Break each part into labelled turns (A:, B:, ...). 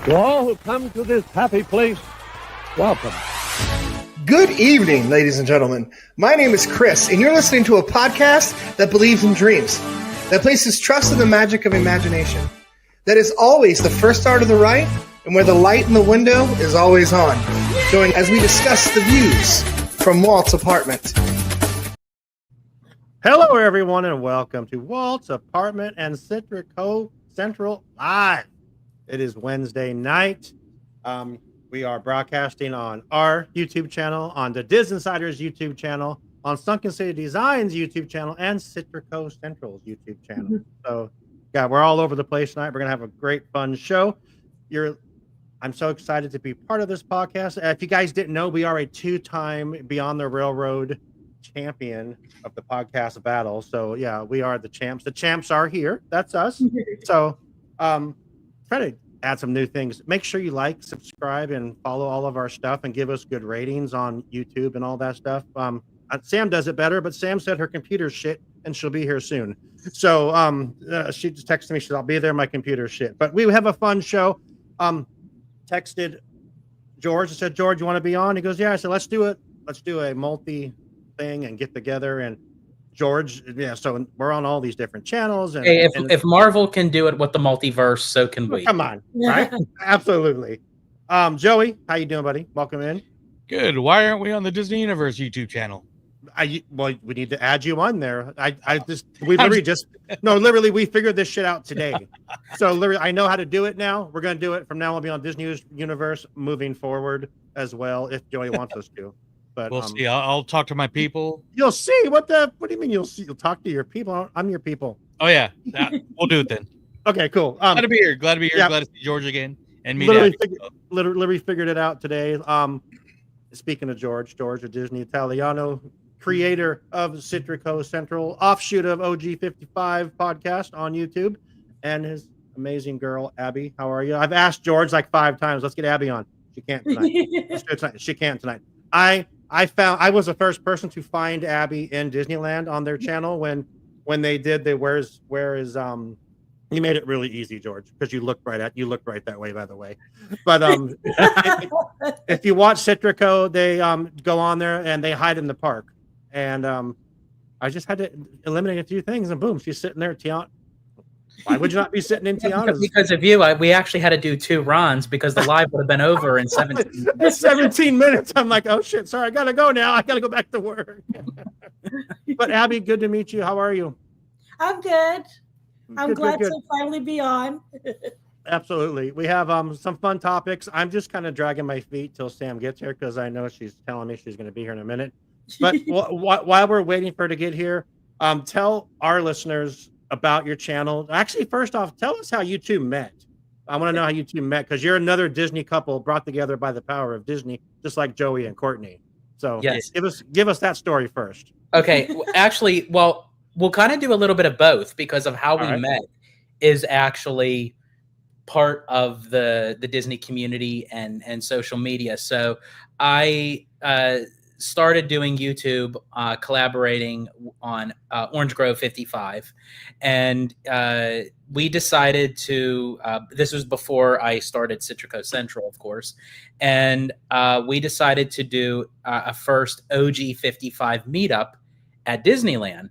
A: To all who come to this happy place, welcome.
B: Good evening, ladies and gentlemen. My name is Chris, and you're listening to a podcast that believes in dreams, that places trust in the magic of imagination, that is always the first star to the right, and where the light in the window is always on. Join as we discuss the views from Walt's apartment.
C: Hello, everyone, and welcome to Walt's Apartment and Citrico Central Live. It is Wednesday night. We are broadcasting on our YouTube channel, on the Diz Insider's YouTube channel, on Sunken City Design's YouTube channel, and Citrico Central's YouTube channel. So, yeah, we're all over the place tonight. We're going to have a great, fun show. I'm so excited to be part of this podcast. If you guys didn't know, we are a two-time Beyond the Railroad champion of the podcast battle. So, yeah, we are the champs. The champs are here. That's us. So, try to add some new things. Make sure you like, subscribe, and follow all of our stuff and give us good ratings on YouTube and all that stuff. Sam does it better, but Sam said her computer's shit and she'll be here soon. So she just texted me, she said, I'll be there, my computer's shit. But we have a fun show. Texted George and said, George, you want to be on? He goes, yeah. I said, let's do it. Let's do a multi thing and get together. And George, yeah, so we're on all these different channels. And,
D: hey, if Marvel can do it with the multiverse, so can we.
C: Come on, right? Absolutely. Joey, how you doing, buddy? Welcome in.
E: Good. Why aren't we on the Disney Universe YouTube channel?
C: Well, we need to add you on there. Literally, we figured this shit out today. So literally, I know how to do it now. We're going to do it from now on. We'll be on Disney Universe moving forward as well, if Joey wants us to. But
E: we'll see. I'll talk to my people.
C: You'll see. What do you mean you'll see? You'll talk to your people? I'm your people.
E: Oh yeah, we'll do it then.
C: Okay, cool.
E: Glad to be here. Glad to see George again and meet.
C: Literally figured it out today. Speaking of George a Disney Italiano, creator of Citrico Central, offshoot of OG55 podcast on YouTube, and his amazing girl Abby. How are you? I've asked George like 5 times. Let's get Abby on. She can't tonight. Let's do it tonight. She can't tonight. I was the first person to find Abby in Disneyland on their channel when they did the where is you made it really easy, George, because you looked right that way, by the way. But if you watch Citrico, they go on there and they hide in the park. And I just had to eliminate a few things, and boom, she's sitting there. Tiana, why would you not be sitting in Tiana's?
D: Because of you, we actually had to do 2 runs because the live would have been over in 17 minutes.
C: 17 minutes. I'm like, oh shit, sorry, I gotta go now. I gotta go back to work. But Abby, good to meet you. How are you?
F: I'm good. I'm glad to finally be on.
C: Absolutely. We have some fun topics. I'm just kind of dragging my feet till Sam gets here because I know she's telling me she's going to be here in a minute. But while we're waiting for her to get here, tell our listeners about your channel. Actually, first off, tell us how you two met. I want to know how you two met because you're another Disney couple brought together by the power of Disney, just like Joey and Courtney. So yes. Give us that story first.
D: Okay. Actually, well, we'll kind of do a little bit of both because of how we met is actually part of the Disney community and social media. So I started doing YouTube, collaborating on Orange Grove 55. And we decided to, this was before I started Citrico Central, of course. And we decided to do a first OG 55 meetup at Disneyland.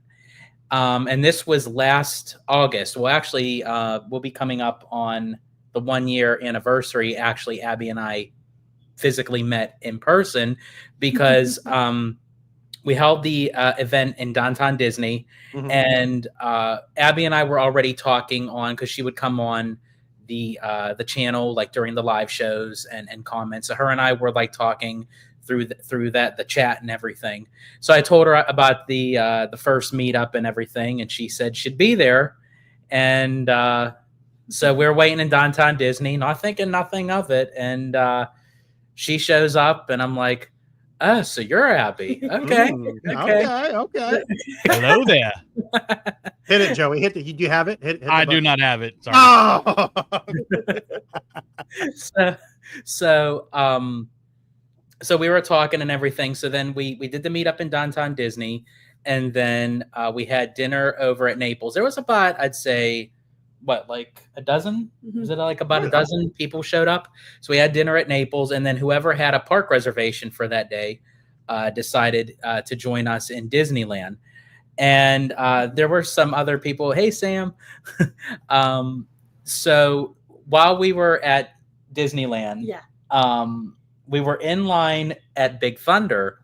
D: And this was last August. Well, actually, we'll be coming up on the 1-year anniversary. Actually, Abby and I physically met in person because we held the event in downtown Disney. Mm-hmm. And Abby and I were already talking on, because she would come on the channel like during the live shows and comments. So her and I were like talking through the chat and everything. So I told her about the first meetup and everything, and she said she'd be there. And so we're waiting in downtown Disney, not thinking nothing of it. And she shows up, and I'm like, "Oh, so you're Abby? Okay,
C: okay.
E: Hello there.
C: Hit it, Joey. Hit it. Do you have it? Hit
E: I do not have it. Sorry.
C: Oh!
D: So we were talking and everything. So then we did the meetup in downtown Disney, and then we had dinner over at Naples. There was about, I'd say, like a dozen?
F: Mhm.
D: Was it like about a dozen people showed up? So we had dinner at Naples, and then whoever had a park reservation for that day decided to join us in Disneyland. And there were some other people. Hey, Sam. So while we were at Disneyland,
F: Yeah.
D: we were in line at Big Thunder,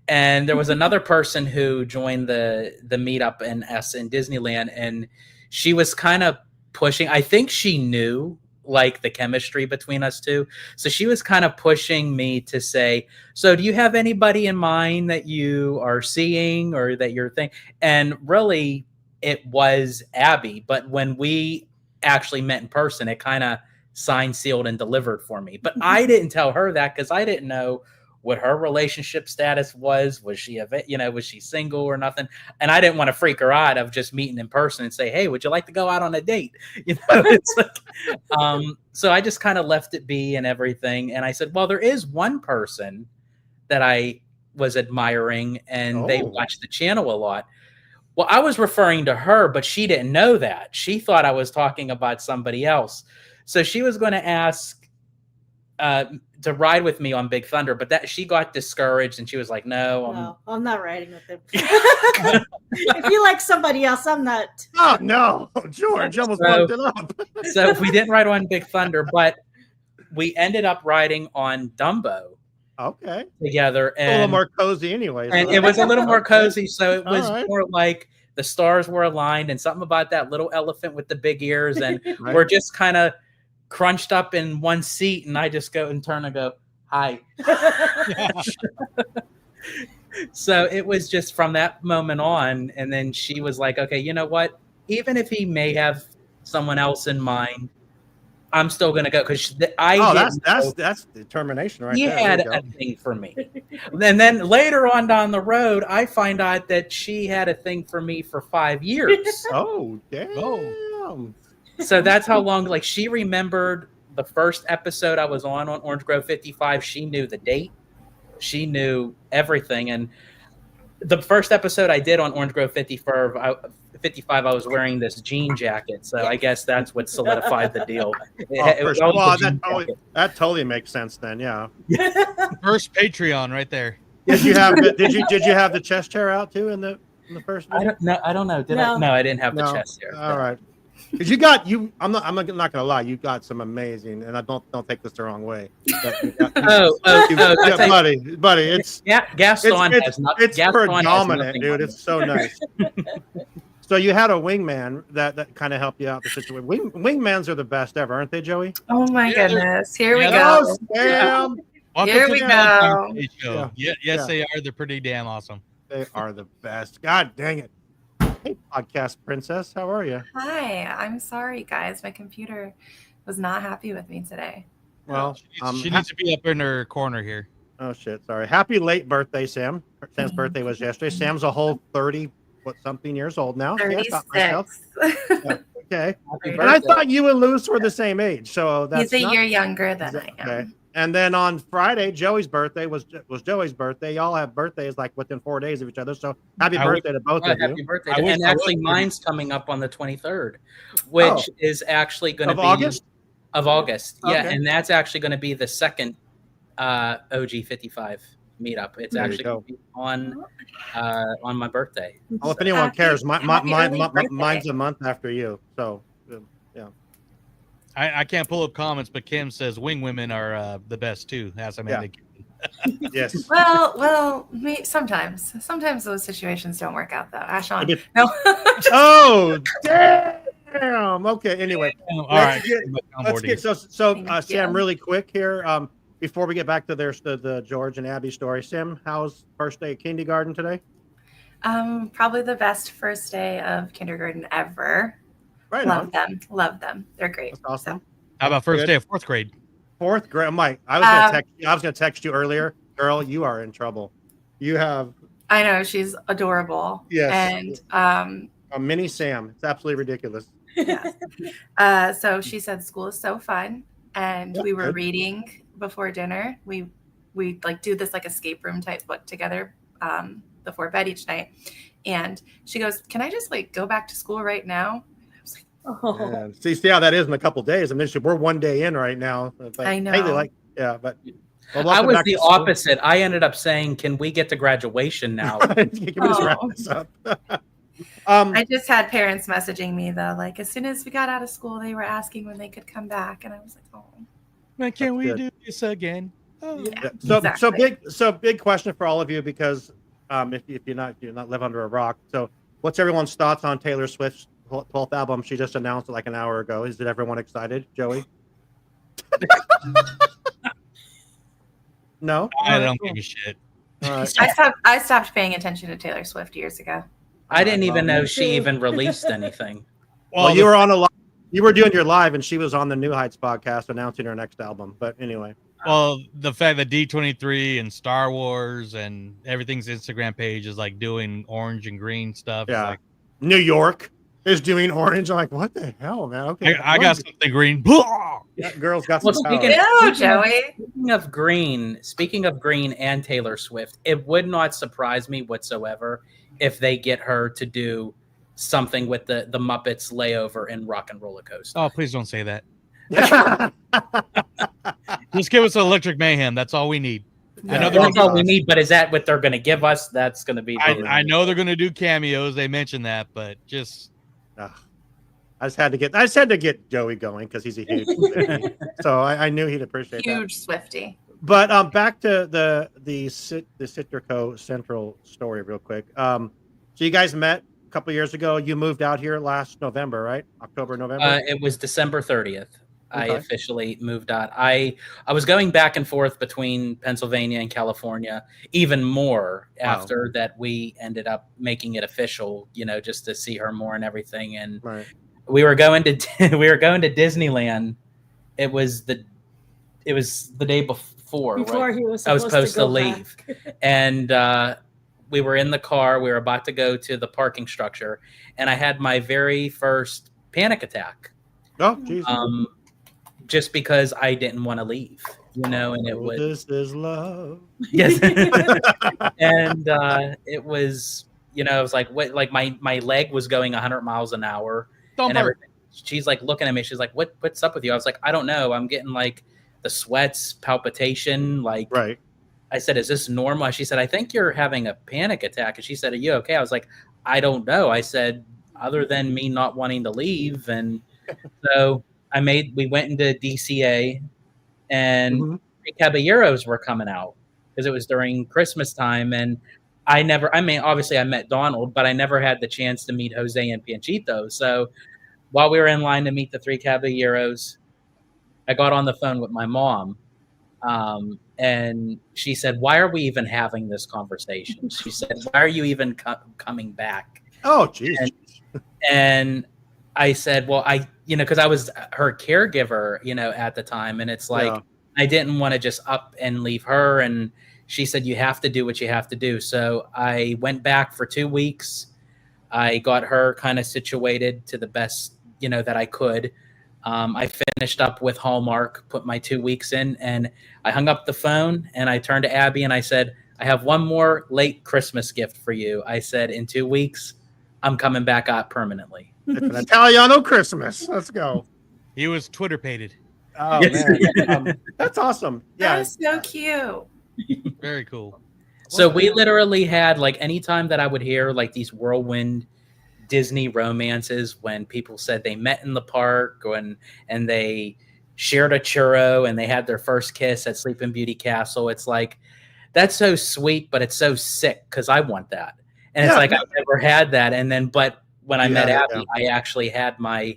D: and there was another person who joined the meetup in Disneyland, and she was kind of pushing. I think she knew like the chemistry between us two, so she was kind of pushing me to say, so do you have anybody in mind that you are seeing or that you're thinking? And really it was Abby, but when we actually met in person, it kind of signed, sealed, and delivered for me. But I didn't tell her that because I didn't know what her relationship status was. Was she was she single or nothing? And I didn't want to freak her out of just meeting in person and say, hey, would you like to go out on a date? It's like, so I just kind of left it be and everything. And I said, well, there is one person that I was admiring and they watch the channel a lot. Well, I was referring to her, but she didn't know that. She thought I was talking about somebody else. So she was going to ask to ride with me on Big Thunder, but that she got discouraged and she was like, no,
F: I'm not riding with him. If you like somebody else, I'm not.
C: Oh no, George almost bumped it up.
D: So we didn't ride on Big Thunder, but we ended up riding on Dumbo.
C: Okay.
D: Together, and
C: a little more cozy anyway.
D: And it was a little more cozy, so it was
C: right.
D: more like the stars were aligned and something about that little elephant with the big ears, and
C: right.
D: We're just kind of crunched up in one seat, and I just go and turn and go, hi. So it was just from that moment on, and then she was like, okay, you know what? Even if he may have someone else in mind, I'm still going to go because
C: that's determination right
D: there.
C: He
D: had a thing for me. And then later on down the road, I find out that she had a thing for me for 5 years.
C: Oh, damn.
D: So that's how long, like she remembered the first episode I was on Orange Grove 55. She knew the date. She knew everything. And the first episode I did on Orange Grove 55, I was wearing this jean jacket. So I guess that's what solidified the deal.
C: That totally makes sense then. Yeah.
E: First Patreon right there.
C: Did you have the chest hair out too in the first video?
D: I don't know. Did I? No, I didn't have the chest hair.
C: All right. Because I'm not gonna lie. You got some amazing, and I don't take this the wrong way. Buddy, it's
D: Gaston
C: it's predominant, dude. It's so nice. So you had a wingman that kind of helped you out the situation. Wingmans are the best ever, aren't they, Joey?
G: Oh my goodness! Here we go.
C: Sam.
G: Here we go.
E: Yes, they are. They're pretty damn awesome.
C: They are the best. God dang it. Hey, podcast princess, how are you?
G: Hi, I'm sorry, guys. My computer was not happy with me today.
C: Well,
E: she needs to be up in her corner here.
C: Oh shit! Sorry. Happy late birthday, Sam. Sam's birthday was yesterday. Sam's a whole 30-something years old now.
G: 36.
C: Okay. And I thought you and Luce were the same age, so that's
G: he's a year younger than I am.
C: Okay. And then on Friday, Joey's birthday was Joey's birthday. Y'all have birthdays like within 4 days of each other. So happy birthday to both of you.
D: Happy birthday. And actually mine's coming up on the 23rd, which is actually going to be
C: August?
D: Of August.
C: Okay.
D: Yeah. And that's actually going to be the second OG 55 meetup. It's actually going to be on my birthday.
C: Well, if anyone cares, mine's a month after you. So yeah.
E: I can't pull up comments, but Kim says wing women are the best too. That's
C: Yes.
G: Well, sometimes those situations don't work out though. Ashon. No.
C: Oh, damn. Okay. Anyway,
E: all right.
C: Let's get Sam, really quick here. Before we get back to the George and Abby story, Sam, how's first day of kindergarten today?
G: Probably the best first day of kindergarten ever.
C: Right.
G: Love them. They're great.
C: That's awesome.
G: So.
E: How about first day of fourth grade?
C: Fourth grade, Mike. I was gonna text you earlier, girl. You are in trouble. You have.
G: I know, she's adorable.
C: Yes.
G: And
C: a mini Sam. It's absolutely ridiculous.
G: Yeah. So she said school is so fun, and we were reading before dinner. We like do this like escape room type book together before bed each night. And she goes, "Can I just like go back to school right now?" I was like,
F: Oh.
C: And see how that is in a couple days. I mean, we're 1 day in right now. But
G: I know.
C: Haley, but well,
D: I
C: welcome
D: was
C: back
D: the
C: to school.
D: opposite. I ended up saying, "Can we get to graduation now?"
C: Can we just wrap
G: Oh.
C: this up?
G: I just had parents messaging me though, like as soon as we got out of school, they were asking when they could come back, and I was like, "Oh,
E: Man, can we
C: good.
E: do this again? Oh.
G: yeah."
C: So
G: Exactly.
C: big question for all of you, because if you're not live under a rock. So what's everyone's thoughts on Taylor Swift's 12th album? She just announced it like an hour ago. Is everyone excited, Joey? No.
E: I don't give a shit.
C: All right.
G: I stopped paying attention to Taylor Swift years ago.
D: I didn't even know
F: Me
D: she
F: too.
D: even released anything.
C: Well, you were on a live. You were doing your live, and she was on the New Heights podcast announcing her next album. But anyway,
E: Well, the fact that D23 and Star Wars and everything's Instagram page is like doing orange and green stuff.
C: Yeah.
E: It's like,
C: New York is doing orange. I'm like, what the hell, man? Okay,
E: I got something green.
C: That girl's got
D: Well,
C: some power.
G: Ew, Joey.
D: Speaking of Green and Taylor Swift, it would not surprise me whatsoever if they get her to do something with the Muppets layover in Rock and Roller Coaster.
E: Oh, please don't say that. Just give us Electric Mayhem. That's all we need. I know
D: That's all we need, but is that what they're going to give us? That's going to be.
E: I know they're going to do cameos. They mentioned that, but just
C: I just had to get Joey going because he's a huge Swiftie. So I knew he'd appreciate that.
G: Huge Swiftie.
C: But back to the Citrico Central story real quick. So you guys met a couple years ago. You moved out here last November, right? October, November.
D: It was December 30th. I
C: Okay.
D: officially moved out. I was going back and forth between Pennsylvania and California, even more after that we ended up making it official, just to see her more and everything. And
C: Right.
D: we were going to Disneyland. It was the day before,
F: Before
D: right?
F: he was
D: I was
F: supposed
D: supposed to
F: go
D: leave.
F: back.
D: And we were in the car. We were about to go to the parking structure, and I had my very first panic attack.
C: Oh, Jesus.
D: Just because I didn't want to leave, and it was
C: This is love.
D: yes, and it was, it was like what, like my leg was going 100 miles an hour and everything. She's like looking at me. She's like, "What's up with you?" I was like, "I don't know. I'm getting like the sweats, palpitation, like."
C: Right.
D: I said, "Is this normal?" She said, "I think you're having a panic attack." And she said, "Are you okay?" I was like, "I don't know." I said, "Other than me not wanting to leave." And so we went into DCA, and Three Caballeros were coming out because it was during Christmas time. And obviously I met Donald, but I never had the chance to meet Jose and Panchito. So while we were in line to meet the Three Caballeros, I got on the phone with my mom. And she said, "Why are we even having this conversation?" She said, "Why are you even coming back?"
C: Oh, geez.
D: And I said, "Well, because I was her caregiver, at the time. And it's like, I didn't want to just up and leave her." And she said, "You have to do what you have to do." So I went back for 2 weeks. I got her kind of situated to the best, that I could. I finished up with Hallmark, put my 2 weeks in, and I hung up the phone and I turned to Abby and I said, "I have one more late Christmas gift for you." I said, "In 2 weeks, I'm coming back out permanently."
C: It's an Italiano Christmas. Let's go.
E: he was Twitter pated.
C: Oh, man. That's awesome.
G: That
C: Yeah.
G: is so cute.
E: Very cool.
D: So we literally had, like, anytime that I would hear like these whirlwind Disney romances, when people said they met in the park and they shared a churro and they had their first kiss at Sleeping Beauty Castle, it's like, that's so sweet, but it's so sick because I want that. And it's like, I've never had that. And then, but when I met Abby, I actually had my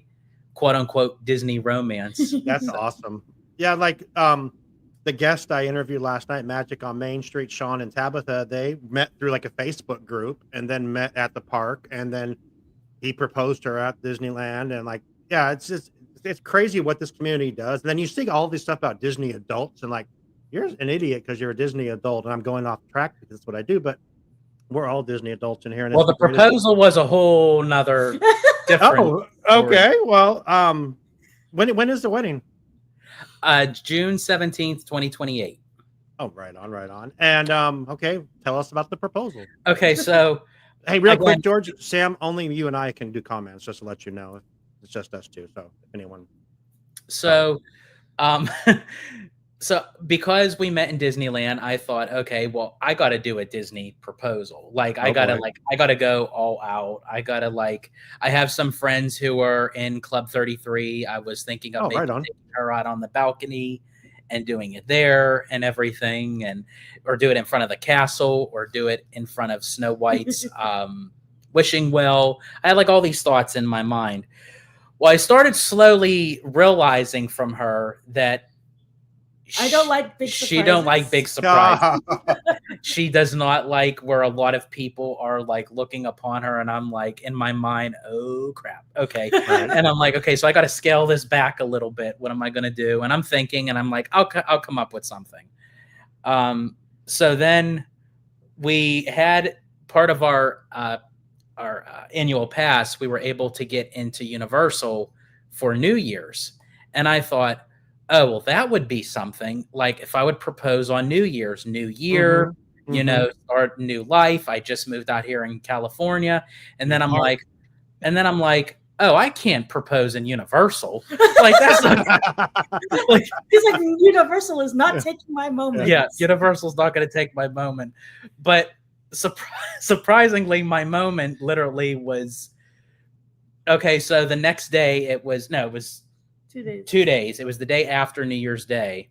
D: quote unquote Disney romance.
C: That's awesome. Yeah, like the guest I interviewed last night, Magic on Main Street, Sean and Tabitha, they met through like a Facebook group and then met at the park, and then he proposed to her at Disneyland. And like, yeah, it's crazy what this community does. And then you see all this stuff about Disney adults, and like, you're an idiot because you're a Disney adult, and I'm going off track because that's what I do, but we're all Disney adults in here. And
D: Well, the proposal was a whole nother different.
C: Oh, okay. Well, when is the wedding?
D: June 17th, 2028.
C: Oh, right on. And okay, tell us about the proposal.
D: Okay, so
C: Hey, real
D: Again-
C: quick, George, Sam, only you and I can do comments, just to let you know. It's just us two. So if anyone.
D: So, so because we met in Disneyland, I thought, okay, well, I got to do a Disney proposal. Like, I gotta go all out. I have some friends who are in Club 33. I was thinking of maybe taking her out on the balcony and doing it there and everything, or do it in front of the castle, or do it in front of Snow White's wishing well. I had like all these thoughts in my mind. Well, I started slowly realizing from her that
F: I don't like big surprises.
D: She don't like big surprises. She does not like where a lot of people are like looking upon her, and I'm like, in my mind, oh crap, okay. And I'm like, okay, so I got to scale this back a little bit. What am I going to do? And I'm thinking, and I'm like, I'll come up with something. So then we had part of our annual pass. We were able to get into Universal for New Year's, and I thought, oh, well, that would be something. Like if I would propose on New Year's, new year, you know, start new life. I just moved out here in California. And then I'm like, oh, I can't propose in Universal. Like that's
F: like, he's like, Universal is not taking my moment.
D: Yeah, Universal's not going to take my moment. But surprisingly, my moment literally was, okay, so the next day it was 2 days. 2 days. It was the day after New Year's Day.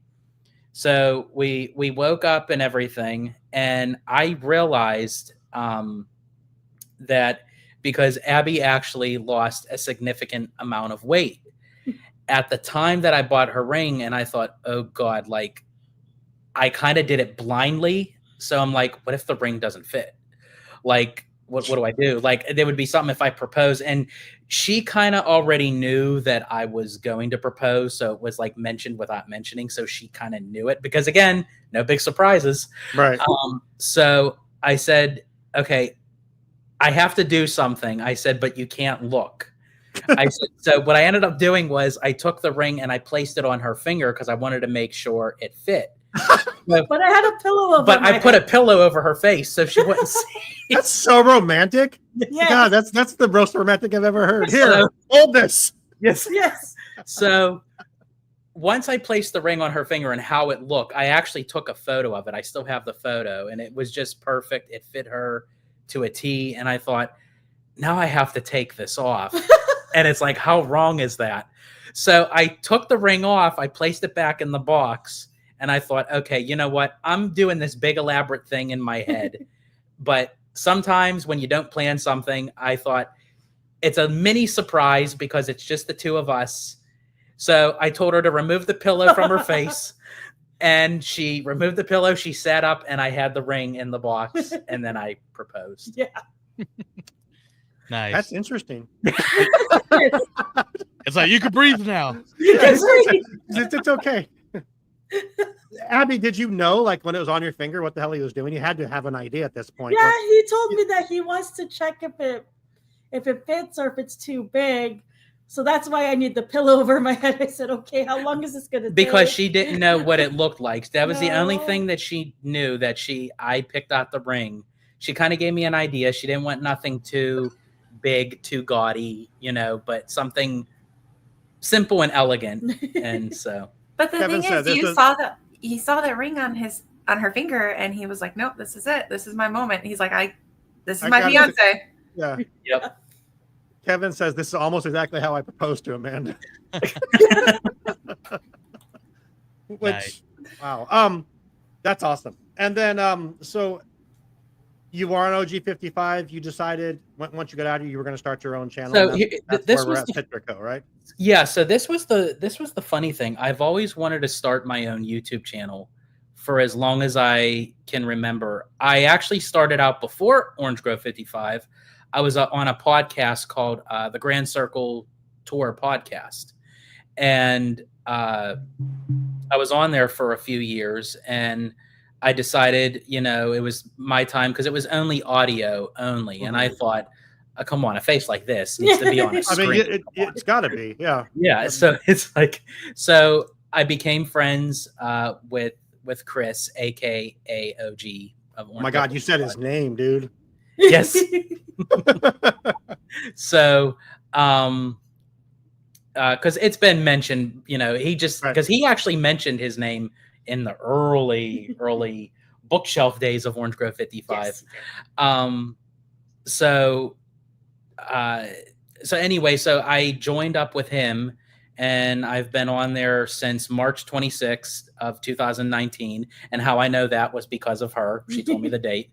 D: So we woke up and everything, and I realized that because Abby actually lost a significant amount of weight at the time that I bought her ring, and I thought, oh God, like I kind of did it blindly. So I'm like, what if the ring doesn't fit? Like, what do I do? Like, there would be something if I propose. And she kind of already knew that I was going to propose. So it was like mentioned without mentioning. So she kind of knew it because, again, no big surprises.
C: Right.
D: So I said, okay, I have to do something. I said, but you can't look. I said, so what I ended up doing was I took the ring and I placed it on her finger because I wanted to make sure it fit.
F: But I had a pillow over
D: But I put
F: head.
D: a pillow over her face so she wouldn't see.
C: That's so romantic.
F: Yes.
C: God, that's the most romantic I've ever heard. Here, hold this.
D: Yes.
F: Yes.
D: So once I placed the ring on her finger and how it looked, I actually took a photo of it. I still have the photo, and it was just perfect. It fit her to a T. And I thought, now I have to take this off. And it's like, how wrong is that? So I took the ring off. I placed it back in the box. And I thought, okay, you know what? I'm doing this big elaborate thing in my head. But sometimes when you don't plan something, I thought it's a mini surprise because it's just the two of us. So I told her to remove the pillow from her face. And she removed the pillow. She sat up and I had the ring in the box. And then I proposed.
F: Yeah.
E: Nice.
C: That's interesting.
E: It's like you can breathe now.
C: It's okay. Abby, did you know, like when it was on your finger, what the hell he was doing? You had to have an idea at this point.
F: Yeah, he told me that he wants to check if it fits or if it's too big. So that's why I need the pillow over my head. I said, okay, how long is this going to take?
D: Because she didn't know what it looked like. That was the only thing that she knew, that I picked out the ring. She kind of gave me an idea. She didn't want nothing too big, too gaudy, but something simple and elegant. And so.
G: But the thing is, you saw the ring on her finger, and he was like, "Nope, this is it. This is my moment." He's like, "This is my fiance."
C: Yeah.
D: Yep.
C: Kevin says this is almost exactly how I proposed to Amanda. Which,
E: Nice.
C: wow, that's awesome. And then, so you are on OG 55. You decided once you got out of here, you were going to start your own channel.
D: So
C: that's
D: this
C: where we're
D: was
C: at Citrico, right?
D: Yeah, so this was the funny thing. I've always wanted to start my own YouTube channel for as long as I can remember. I actually started out before Orange Grove 55. I was on a podcast called the Grand Circle Tour podcast. And I was on there for a few years, and I decided, it was my time because it was only audio only. And I thought, come on, a face like this needs to be on a screen.
C: I mean, it's got to be, yeah.
D: Yeah, so it's like, so I became friends with Chris, aka OG of Orange.
C: Oh my God, you said his name, dude.
D: Yes. So because it's been mentioned, he just
C: Right.
D: because he actually mentioned his name in the early bookshelf days of Orange Grove 55.
F: Yes.
D: So anyway, so I joined up with him, and I've been on there since March 26th of 2019. And how I know that was because of her. She told me the date,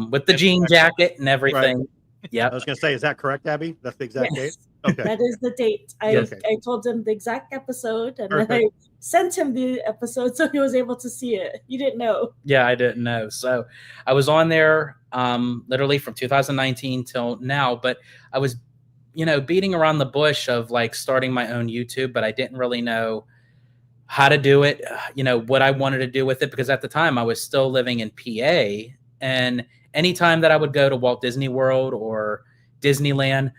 D: with the jean jacket and everything.
C: Right.
D: Yeah.
C: I was going to say, is that correct, Abby? That's the exact
F: Yes.
C: date? Okay.
F: That is the date. I told him the exact episode, and then I sent him the episode so he was able to see it. You didn't know.
D: Yeah, I didn't know. So I was on there literally from 2019 till now, but I was, beating around the bush of like starting my own YouTube, but I didn't really know how to do it, what I wanted to do with it, because at the time I was still living in PA, and anytime that I would go to Walt Disney World or Disneyland,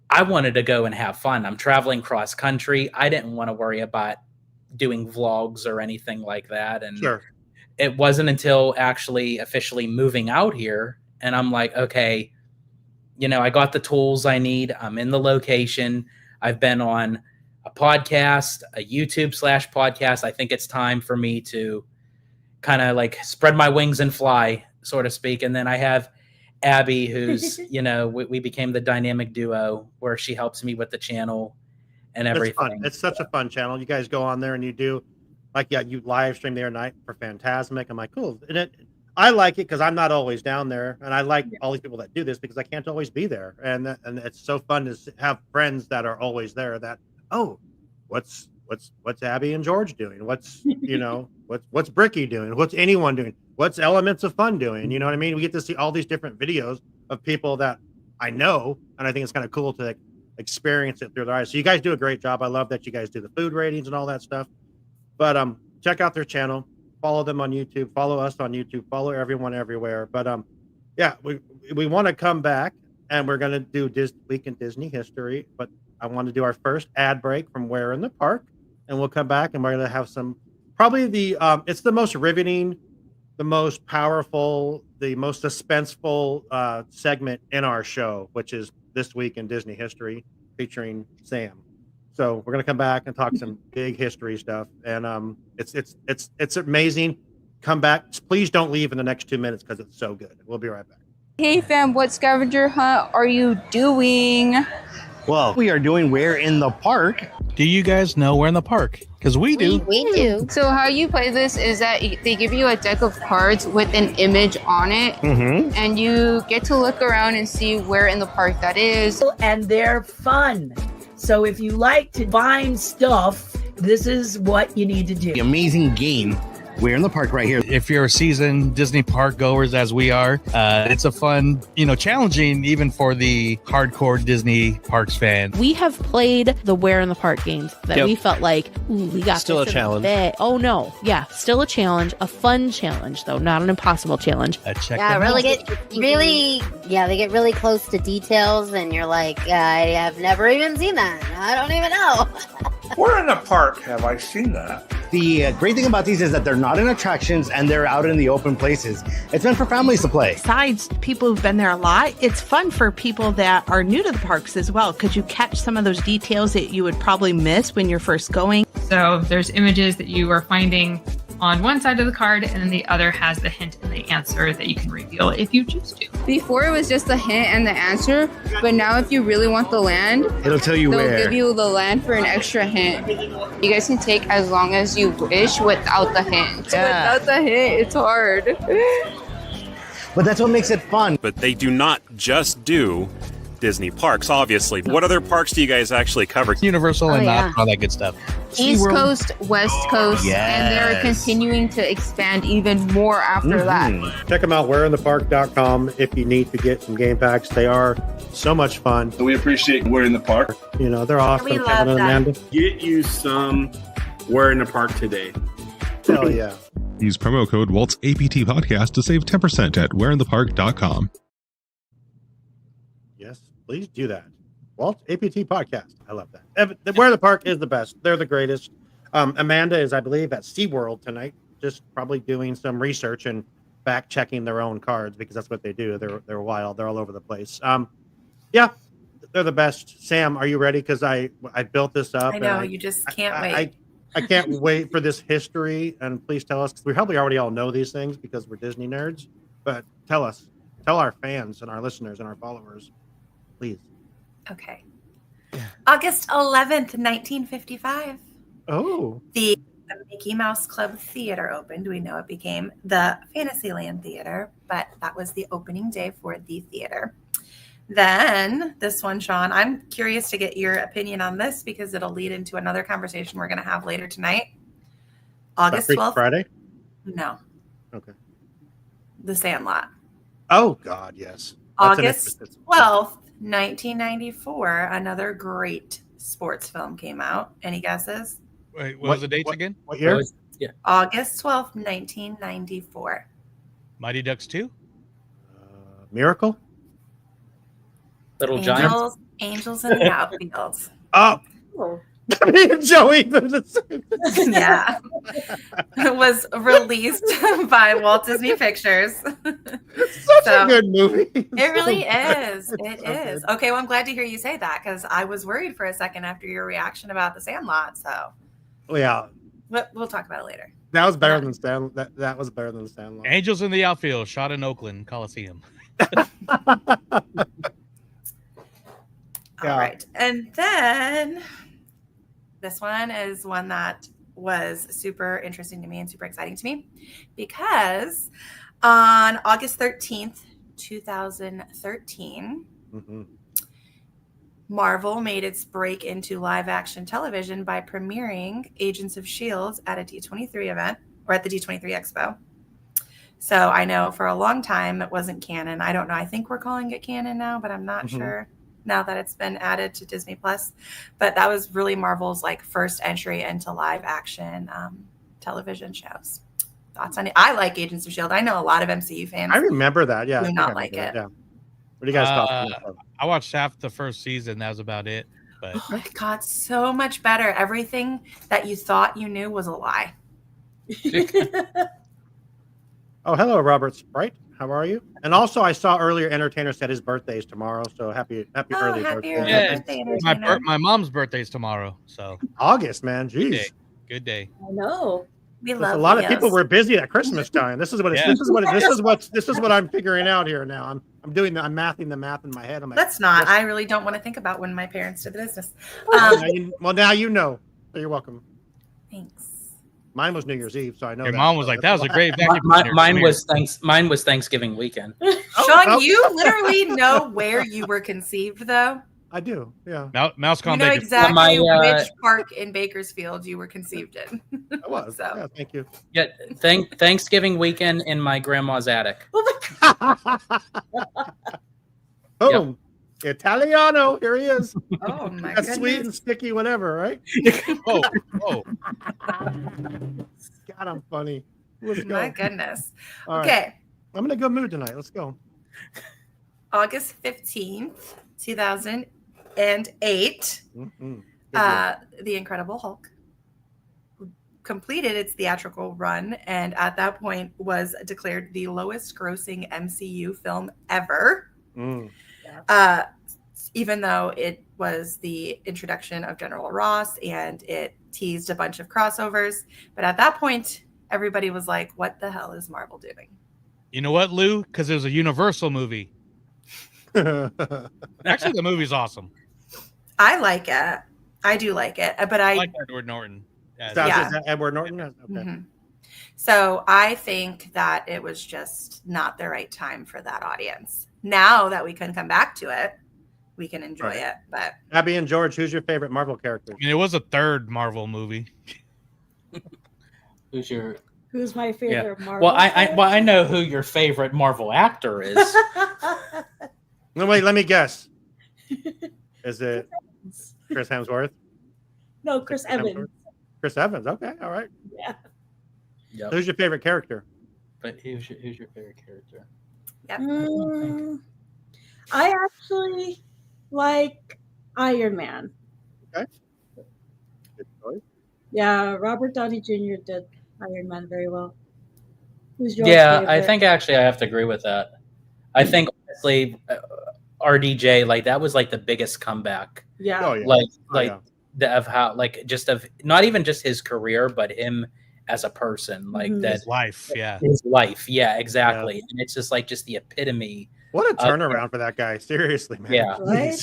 D: I wanted to go and have fun. I'm traveling cross country. I didn't want to worry about doing vlogs or anything like that. And it wasn't until actually officially moving out here, and I'm like, okay, I got the tools I need. I'm in the location. I've been on a podcast, a YouTube /podcast. I think it's time for me to kind of like spread my wings and fly, so to speak. And then I have Abby, who's, we became the dynamic duo where she helps me with the channel and everything.
C: It's fun. It's such a fun channel. You guys go on there and you do you live stream there at night for Fantasmic. I'm like, cool. And I like it because I'm not always down there, and I like all these people that do this because I can't always be there. And it's so fun to have friends that are always there. That what's Abby and George doing? What's what's Bricky doing? What's anyone doing? What's Elements of Fun doing? You know what I mean? We get to see all these different videos of people that I know, and I think it's kind of cool to experience it through their eyes. So you guys do a great job. I love that you guys do the food ratings and all that stuff. But check out their channel. Follow them on YouTube. Follow us on YouTube. Follow everyone everywhere. But we want to come back, and we're going to do Week in Disney History. But I want to do our first ad break from Where in the Park, and we'll come back, and we're going to have some probably it's the most riveting, the most powerful, the most suspenseful segment in our show, which is This Week in Disney History, featuring Sam. So we're gonna come back and talk some big history stuff, and it's amazing. Come back, please don't leave in the next 2 minutes because it's so good. We'll be right back.
H: Hey fam, what scavenger hunt are you doing?
I: Well, we are doing Where in the Park.
E: Do you guys know Where in the Park? Because we do.
J: We do.
H: So how you play this is that they give you a deck of cards with an image on it, and you get to look around and see where in the park that is.
J: And they're fun. So if you like to find stuff, this is what you need to do.
I: The amazing game, Where in the Park, right here.
E: If you're a seasoned Disney park goers as we are, it's a fun, challenging even for the hardcore Disney parks fan.
K: We have played the Where in the Park games that we felt like, ooh, we got
I: still
K: this
I: a challenge.
K: Oh no, yeah, still a challenge, a fun challenge though, not an impossible challenge.
E: Check
L: Yeah,
E: them out.
L: they get really close to details, and you're like, I have never even seen that. I don't even know.
M: Where in the park have I seen that?
I: The great thing about these is that they're not in attractions and they're out in the open places. It's meant for families to play.
N: Besides people who've been there a lot, it's fun for people that are new to the parks as well, because you catch some of those details that you would probably miss when you're first going.
O: So there's images that you are finding on one side of the card, and then the other has the hint and the answer that you can reveal if you choose to.
H: Before it was just the hint and the answer, but now if you really want the land,
I: it'll tell you
H: they'll
I: where.
H: give you the land for an extra hint. You guys can take as long as you wish without the hint.
I: Yeah.
H: Without the hint, it's hard.
I: But that's what makes it fun.
P: But they do not just do Disney parks, obviously. What other parks do you guys actually cover?
E: Universal and all that good stuff.
H: East Coast, West Coast, and they're continuing to expand even more after that.
C: Check them out, whereinthepark.com, if you need to get some game packs. They are so much fun.
M: So we appreciate Where in the Park.
C: They're awesome.
J: We love
C: Kevin and
J: that.
C: Amanda.
M: Get you some Where in the Park today.
C: Hell yeah.
Q: Use promo code Walt's APT Podcast to save 10% at whereinthepark.com.
C: Yes, please do that. Walt, APT Podcast. I love that. Where the Park is the best. They're the greatest. Amanda is, I believe, at SeaWorld tonight, just probably doing some research and fact checking their own cards, because that's what they do. They're wild. They're all over the place. They're the best. Sam, are you ready? Because I built this up.
G: I know, you just can't wait.
C: I can't wait for this history. And please tell us, because we probably already all know these things because we're Disney nerds. But tell our fans and our listeners and our followers, please.
G: Okay. August 11th, 1955.
C: Oh.
G: The Mickey Mouse Club Theater opened. We know it became the Fantasyland Theater, but that was the opening day for the theater. Then this one, Sean, I'm curious to get your opinion on this because it'll lead into another conversation we're going to have later tonight. August 12th.
C: Friday?
G: No.
C: Okay.
G: The Sandlot.
C: Oh, God, yes.
G: August 12th, 1994. Another great sports film came out. Any guesses?
E: Wait, what was the dates again?
C: What year?
G: August 12th, 1994.
E: Mighty Ducks 2?
C: Miracle?
D: Little Giants?
G: Angels in the Outfield.
C: Oh. Me and Joey.
G: Yeah. It was released by Walt Disney Pictures.
C: Such a good movie.
G: It really is. It is. Okay, well, I'm glad to hear you say that because I was worried for a second after your reaction about The Sandlot. So,
C: yeah.
G: We'll talk about it later.
C: That was better than Sandlot. That was better than Sandlot.
E: Angels in the Outfield, shot in Oakland Coliseum.
G: All right. And then this one is one that was super interesting to me and super exciting to me because on August 13th, 2013, Marvel made its break into live action television by premiering Agents of S.H.I.E.L.D. at a D23 event or at the D23 Expo. So I know for a long time it wasn't canon. I don't know. I think we're calling it canon now, but I'm not sure now that it's been added to Disney Plus. But that was really Marvel's like first entry into live action television shows. Thoughts on it? I like Agents of S.H.I.E.L.D. I know a lot of MCU fans.
C: I remember that. Yeah.
G: Do not like it.
C: Yeah. What do you guys thought?
E: I watched half the first season. That was about it. But
G: oh my God, so much better. Everything that you thought you knew was a lie.
C: Oh, hello, Robert Sprite. How are you? And also, I saw earlier Entertainer said his birthday is tomorrow, so happy early birthday.
E: Yeah, my mom's birthday is tomorrow, so
C: August, man, jeez,
E: good day.
F: I know.
G: We love
C: a lot of people were busy at Christmas time. This is what this is what I'm figuring out here now. I'm mathing the math in my head. I'm like,
G: that's not. I really don't want to think about when my parents did the business.
C: Now you know. So you're welcome.
G: Thanks.
C: Mine was New Year's Eve, so I know.
E: Your mom was like, "That was a great vacuum."
D: Mine was Thanksgiving weekend.
G: Sean, you literally know where you were conceived, though.
C: I do. Yeah.
E: Mouse
G: you know exactly which park in Bakersfield you were conceived in.
C: I was.
G: So.
C: Yeah, thank you.
D: Yeah. Thanksgiving weekend in my grandma's attic.
C: Boom. Yep. Italiano, here he is.
G: Oh my
C: That's sweet and sticky, whatever, right?
E: oh.
C: God, I'm funny. Let's go.
G: My goodness.
C: All
G: okay.
C: Right. I'm in a good mood tonight. Let's go.
G: August 15th, 2008. The Incredible Hulk completed its theatrical run and at that point was declared the lowest grossing MCU film ever. Even though it was the introduction of General Ross and it teased a bunch of crossovers. But at that point, everybody was like, what the hell is Marvel doing?
E: You know what, Lou? Because it was a Universal movie. Actually, the movie's awesome.
G: I like it. I do like it. But I
E: like Edward Norton.
C: Is that Edward Norton? Okay.
G: Mm-hmm. So I think that it was just not the right time for that audience. Now that we can come back to it, we can enjoy it. But
C: Abby and George, who's your favorite Marvel character?
E: I mean, it was a third Marvel movie.
F: Who's my favorite Marvel?
D: Well, I know who your favorite Marvel actor is.
C: No, wait, let me guess. Is it Chris Hemsworth?
F: No, Chris Evans.
C: Chris Evans. Okay, all right.
F: Yeah.
C: Yep. Who's your favorite character?
D: But who's your favorite character?
F: I actually like Iron Man.
C: Okay. Good choice.
F: Yeah, Robert Downey Jr. did Iron Man very well. Who's your
D: favorite?
F: I
D: think actually I have to agree with that. I think honestly, RDJ, like that was like the biggest comeback.
F: Yeah.
C: Oh, yeah.
D: Of how, like, just of not even just his career, but him as a person, like that
E: His life. Yeah.
D: his life. Yeah, exactly. And it's just like the epitome.
C: What a turnaround for that guy. Seriously, man.
D: Yeah.
G: Right?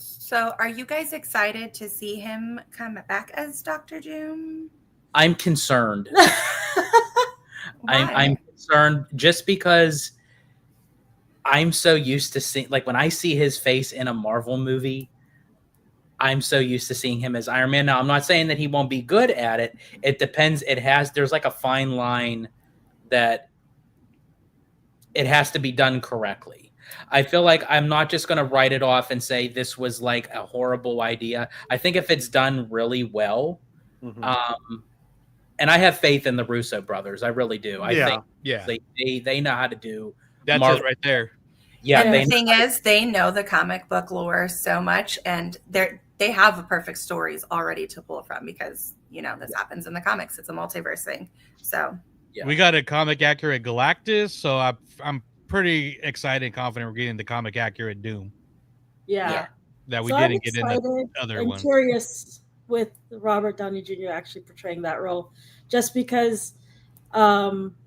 G: So, are you guys excited to see him come back as Dr. Doom?
D: I'm concerned. I'm concerned just because I'm so used to seeing, like, when I see his face in a Marvel movie, I'm so used to seeing him as Iron Man. Now, I'm not saying that he won't be good at it. It depends. There's like a fine line that it has to be done correctly. I feel like I'm not just going to write it off and say this was like a horrible idea. I think if it's done really well, and I have faith in the Russo brothers. I really do. I think they know how to do.
E: That's
D: Marvel.
E: it right there.
D: Yeah.
G: And the thing is, they know the comic book lore so much, and they have the perfect stories already to pull from because, you know, this happens in the comics. It's a multiverse thing. So
E: we got a comic accurate Galactus, so I'm pretty excited and confident we're getting the comic accurate Doom.
F: Yeah.
E: That we
F: So
E: didn't
F: I'm
E: get in the
F: excited
E: other
F: and
E: one.
F: curious with Robert Downey Jr. actually portraying that role, just because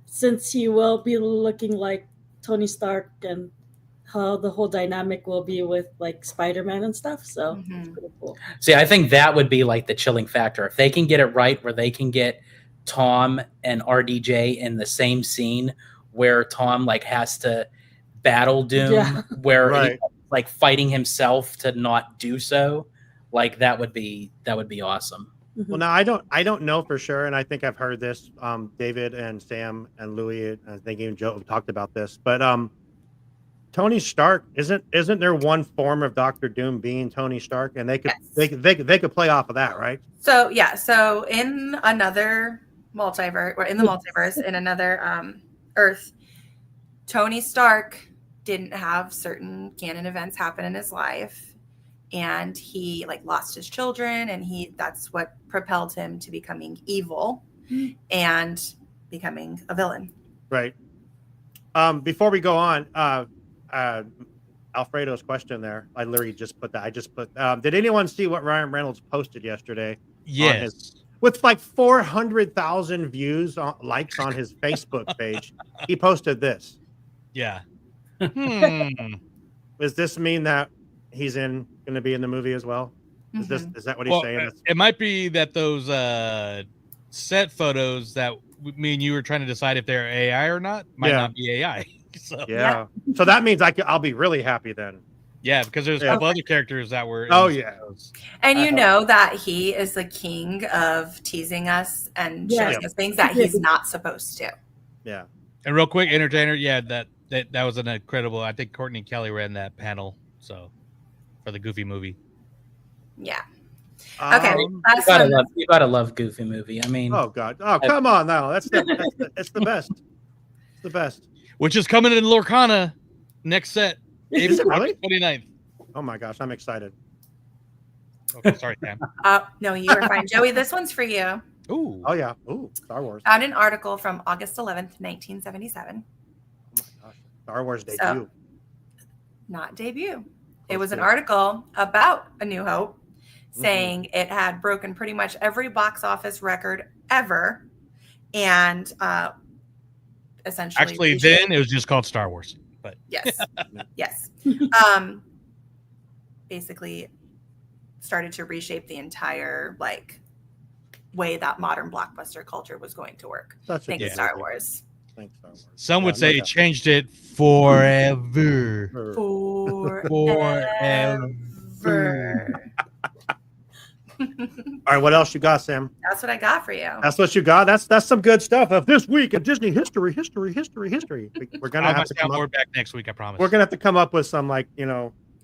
F: since he will be looking like Tony Stark and how the whole dynamic will be with like Spider-Man and stuff. So it's pretty cool.
D: See, I think that would be like the chilling factor. If they can get it right where they can get Tom and RDJ in the same scene where Tom like has to battle Doom, where he's like fighting himself to not do so, like that would be awesome.
C: Well, now I don't know for sure, and I think I've heard this. David and Sam and Louis, I think even Joe have talked about this, but Tony Stark isn't there one form of Dr. Doom being Tony Stark, and they could play off of that, right?
G: So so in another multiverse, or in the multiverse, in another Earth, Tony Stark didn't have certain canon events happen in his life, and he like lost his children, and that's what propelled him to becoming evil and becoming a villain.
C: Right. Before we go on, Alfredo's question there. I literally just put that. Did anyone see what Ryan Reynolds posted yesterday?
E: Yes.
C: With like 400,000 likes on his Facebook page, he posted this.
E: Yeah.
C: Does this mean that he's going to be in the movie as well? Is that what he's saying?
E: It might be that those set photos that me and you were trying to decide if they're AI or not might not be AI. So.
C: Yeah. So that means I'll be really happy then.
E: Yeah, because there's a couple other characters that were.
G: And you know that he is the king of teasing us and showing us things that he's not supposed to.
C: Yeah.
E: And real quick, Entertainer, that was an incredible. I think Courtney Kelly ran that panel, so for the Goofy movie.
G: Yeah. Okay.
D: You gotta love Goofy movie. I mean,
C: oh god, come on now, that's the best. It's the best.
E: Which is coming in Lorcana next set.
C: Is it really?
E: 29th.
C: Oh my gosh, I'm excited.
E: Okay, sorry, Sam.
G: No, you were fine. Joey, this one's for you.
E: Ooh.
C: Oh yeah. Ooh, Star Wars.
G: Found an article from August 11th, 1977.
C: Oh my gosh. Star Wars debut.
G: Not debut. It was an article about A New Hope saying it had broken pretty much every box office record ever. And essentially
E: actually then it was just called Star Wars, but
G: yes basically started to reshape the entire like way that modern blockbuster culture was going to work. Thanks to Star Wars.
E: Some would say it changed it forever.
C: All right, what else you got, Sam?
G: That's what I got for you.
C: That's what you got. That's some good stuff of this week in Disney history. We're gonna have to come up
E: back next week. I promise.
C: We're gonna have to come up with some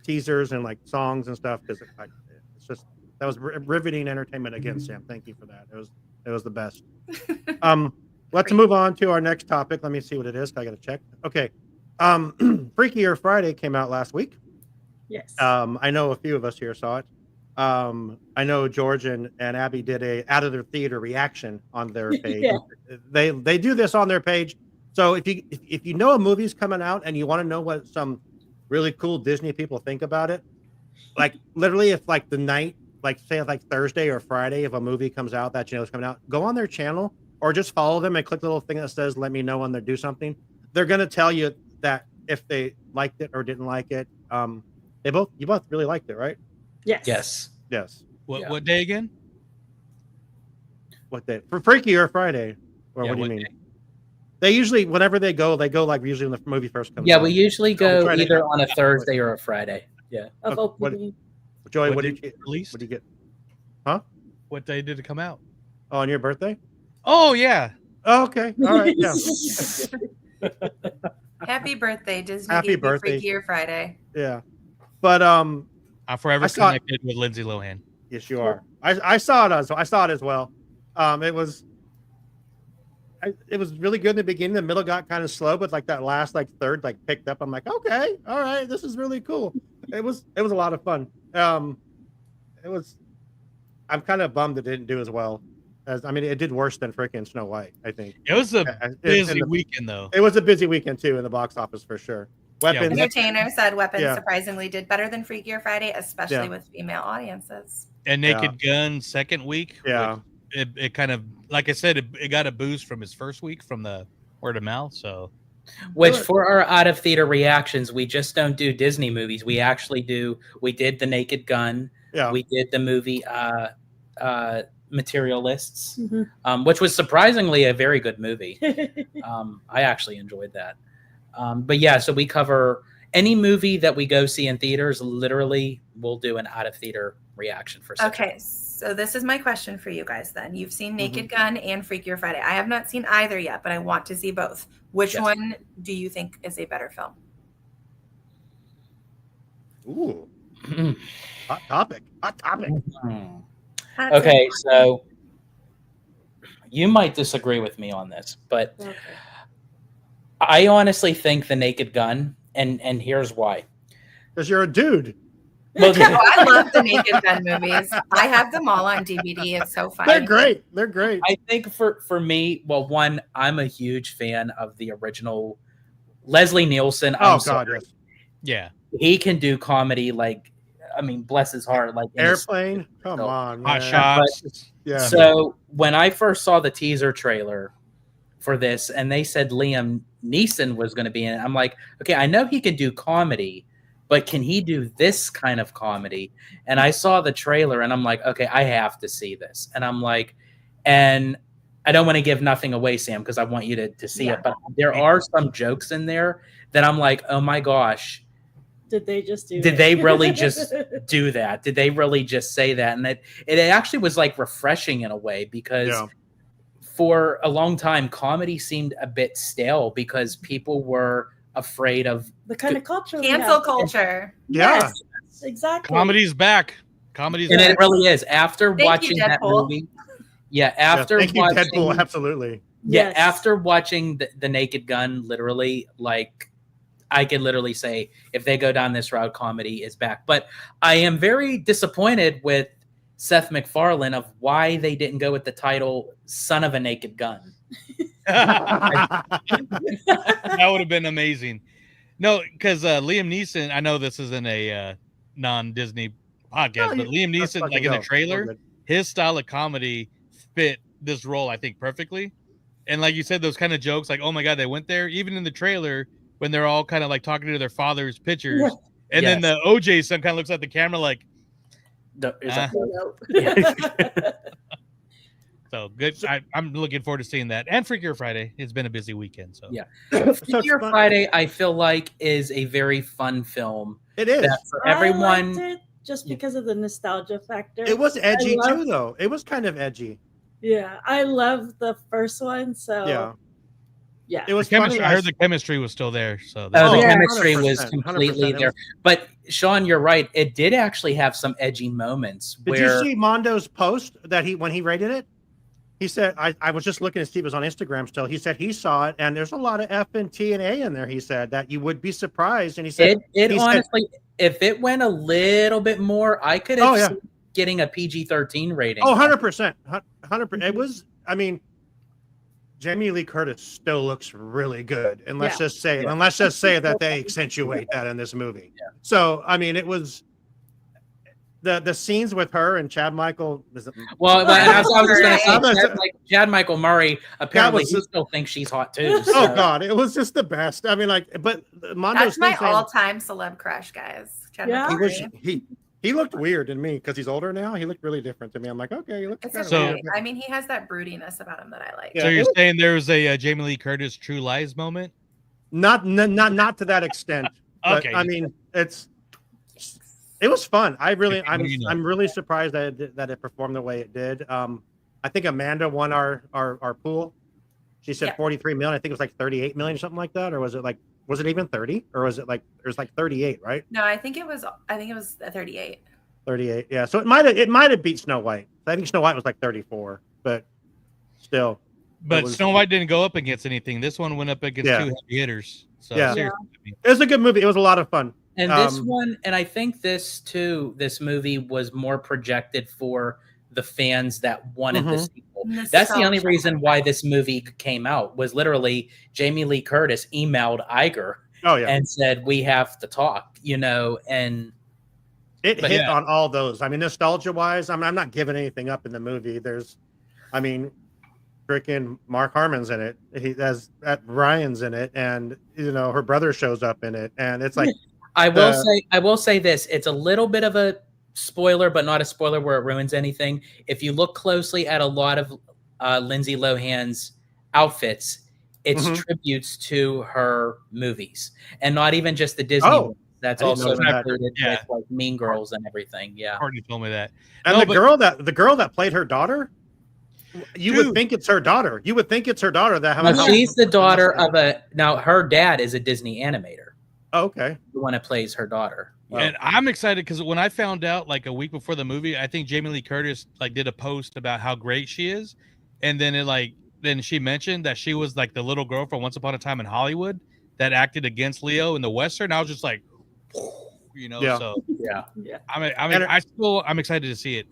C: teasers and like songs and stuff because it's just that was riveting entertainment again, Sam. Thank you for that. It was the best. Let's move on to our next topic. Let me see what it is. I got to check. Okay, Freakier Friday came out last week.
F: Yes.
C: I know a few of us here saw it. I know George and Abby did a out of their theater reaction on their page. They do this on their page. So if you know a movie's coming out and you want to know what some really cool Disney people think about it. Like literally, if like the night, like say like Thursday or Friday, if a movie comes out that you know is coming out, go on their channel or just follow them and click the little thing that says "Let me know when they do something." They're gonna tell you that if they liked it or didn't like it. You both really liked it, right?
F: Yes.
C: Yes.
E: What day again?
C: What day? For Freaky or Friday? Or what do you mean? Day? They usually, whenever they go like usually when the movie first comes out.
D: Yeah, we usually go either on a Thursday or a Friday. Yeah.
C: Joey,
E: What
C: what
E: did
C: did you get?
E: released?
C: What did you get? Huh?
E: What day did it come out?
C: Oh, on your birthday?
E: Oh yeah.
C: Oh, okay. All right. Yeah.
G: Happy birthday, Disney.
C: Happy
G: gave you
C: birthday.
G: Freakier Friday.
C: Yeah. But
E: I'm forever connected with Lindsay Lohan.
C: Yes, you are. I saw it as well. It was really good in the beginning. The middle got kind of slow, but like that last like third like picked up. I'm like, okay, all right, this is really cool. It was a lot of fun. I'm kind of bummed it didn't do as well as it did worse than freaking Snow White. I think
E: it was a busy weekend though.
C: It was a busy weekend too in the box office for sure. Weapons.
G: Entertainer said Weapons
C: Yeah.
G: surprisingly did better than Freakier Friday, especially
C: Yeah.
G: with female audiences.
E: And Naked Gun second week.
C: Yeah.
E: It kind of, like I said, it got a boost from his first week from the word of mouth. So,
D: which for our out of theater reactions, we just don't do Disney movies. We actually we did the Naked Gun.
C: Yeah.
D: We did the movie Materialists, which was surprisingly a very good movie. I actually enjoyed that. But yeah, so we cover any movie that we go see in theaters. Literally, we'll do an out of theater reaction for.
G: Okay, so this is my question for you guys. Then you've seen Naked Gun and Freakier Friday. I have not seen either yet, but I want to see both. Which one do you think is a better film?
C: Ooh, hot topic.
D: Okay, so you might disagree with me on this, but I honestly think the Naked Gun, and here's why.
C: Because you're a dude.
D: Well,
G: I love the Naked Gun movies. I have them all on DVD. It's so fun.
C: They're great. They're great.
D: I think for me, well, one, I'm a huge fan of the original Leslie Nielsen.
C: Oh God, yes.
E: Yeah,
D: he can do comedy like. Bless his heart. Like
C: Airplane. Come on, man.
E: Hot Shots.
C: Yeah.
D: So when I first saw the teaser trailer for this, and they said Liam Neeson was going to be in it, I'm like, okay, I know he can do comedy, but can he do this kind of comedy? And I saw the trailer, and I'm like, okay, I have to see this. And I'm like, and I don't want to give nothing away, Sam, because I want you to see it. But there are some jokes in there that I'm like, oh my gosh.
F: Did they just do
D: Did they really just do that? Did they really just say that? And it actually was like refreshing in a way because for a long time, comedy seemed a bit stale because people were afraid of
F: the kind of culture
G: cancel culture.
C: Yeah,
F: yes, exactly.
E: Comedy's back. Comedy's
D: and
E: back.
D: it really is. After
G: Thank
D: watching
G: you,
D: that movie, after
C: thank you,
D: watching
C: Deadpool, absolutely.
D: Yeah, after watching the Naked Gun, literally, like I could literally say if they go down this route, comedy is back. But I am very disappointed with Seth MacFarlane of why they didn't go with the title "Son of a Naked Gun."
E: That would have been amazing. No, because Liam Neeson, I know this isn't a non-Disney podcast, but Liam Neeson, like in the trailer, his style of comedy fit this role, I think, perfectly. And like you said, those kind of jokes, like, oh my God, they went there. Even in the trailer, when they're all kind of like talking to their father's pictures, and then the OJ son kind of looks at the camera like, so good. I'm looking forward to seeing that. And Freakier Friday. It's been a busy weekend. So
D: Freakier Friday, I feel like, is a very fun film.
C: It is.
D: For everyone.
F: I liked it just because of the nostalgia factor.
C: It was edgy too, though. It was kind of edgy.
F: Yeah, I love the first one. So yeah,
C: it was
E: chemistry.
C: funny.
E: I heard the chemistry was still there. So
D: the chemistry was completely there. But Sean, you're right. It did actually have some edgy moments.
C: Did you see Mondo's post that when he rated it? He said, I was just looking at Steve, it was on Instagram still. He said he saw it, and there's a lot of F and T and A in there. He said that you would be surprised. And he said,
D: honestly, if it went a little bit more, I could have seen getting a PG-13 rating.
C: Oh, 100%. 100%. It was, Jamie Lee Curtis still looks really good, and let's
F: Yeah.
C: just say that they accentuate that in this movie.
D: Yeah.
C: So I mean, it was the scenes with her and Chad Michael.
D: Well, that's what I was going to
C: I'm
D: say.
C: not-
D: Chad Michael Murray apparently
C: was
D: he
C: just-
D: still thinks she's hot too. So.
C: Oh God, it was just the best. I mean, like, but Mondo's
G: That's my
C: thing saying-
G: all-time celeb crush, guys. Chad
F: Yeah.
C: He
G: Michael
C: was
G: Murray.
C: he looked weird to me because he's older now. He looked really different to me. I'm like, okay, he looks
G: It's
C: kind of
G: okay.
C: weird.
G: I mean, he has that broodiness about him that I like.
E: So you're saying there was a Jamie Lee Curtis True Lies moment?
C: Not to that extent. But,
E: Okay.
C: I mean, it was fun. I'm really surprised that it performed the way it did. I think Amanda won our pool. She said 43 million. I think it was like 38 million, something like that, or was it even 30, or was it like 38, right?
G: No, I think it was 38.
C: 38, yeah. So it might have beat Snow White. I think Snow White was like 34, but still.
E: But Snow White didn't go up against anything. This one went up against two heavy hitters. So
C: yeah,
E: seriously.
C: it was a good movie. It was a lot of fun.
D: And this one, and I think this movie was more projected for the fans that wanted the sequel. That's the only reason why this movie came out, was literally Jamie Lee Curtis emailed Iger and said, we have to talk, and
C: it hit on all those. I mean, nostalgia wise, I'm not giving anything up in the movie. Freaking Mark Harmon's in it. Ryan's in it, and her brother shows up in it, and it's like
D: I will say this. It's a little bit of a spoiler, but not a spoiler where it ruins anything. If you look closely at a lot of Lindsay Lohan's outfits, it's tributes to her movies, and not even just the Disney ones. That's also included with like Mean Girls and everything. Yeah,
E: Courtney told me that.
C: And the girl that played her daughter, would think it's her daughter. You would think it's her daughter.
D: She's the daughter of her dad is a Disney animator.
C: Oh, okay,
D: the one that plays her daughter.
E: And I'm excited because when I found out like a week before the movie, I think Jamie Lee Curtis like did a post about how great she is, and then then she mentioned that she was like the little girl from Once Upon a Time in Hollywood that acted against Leo in the Western. I was just like, so I'm excited to see it.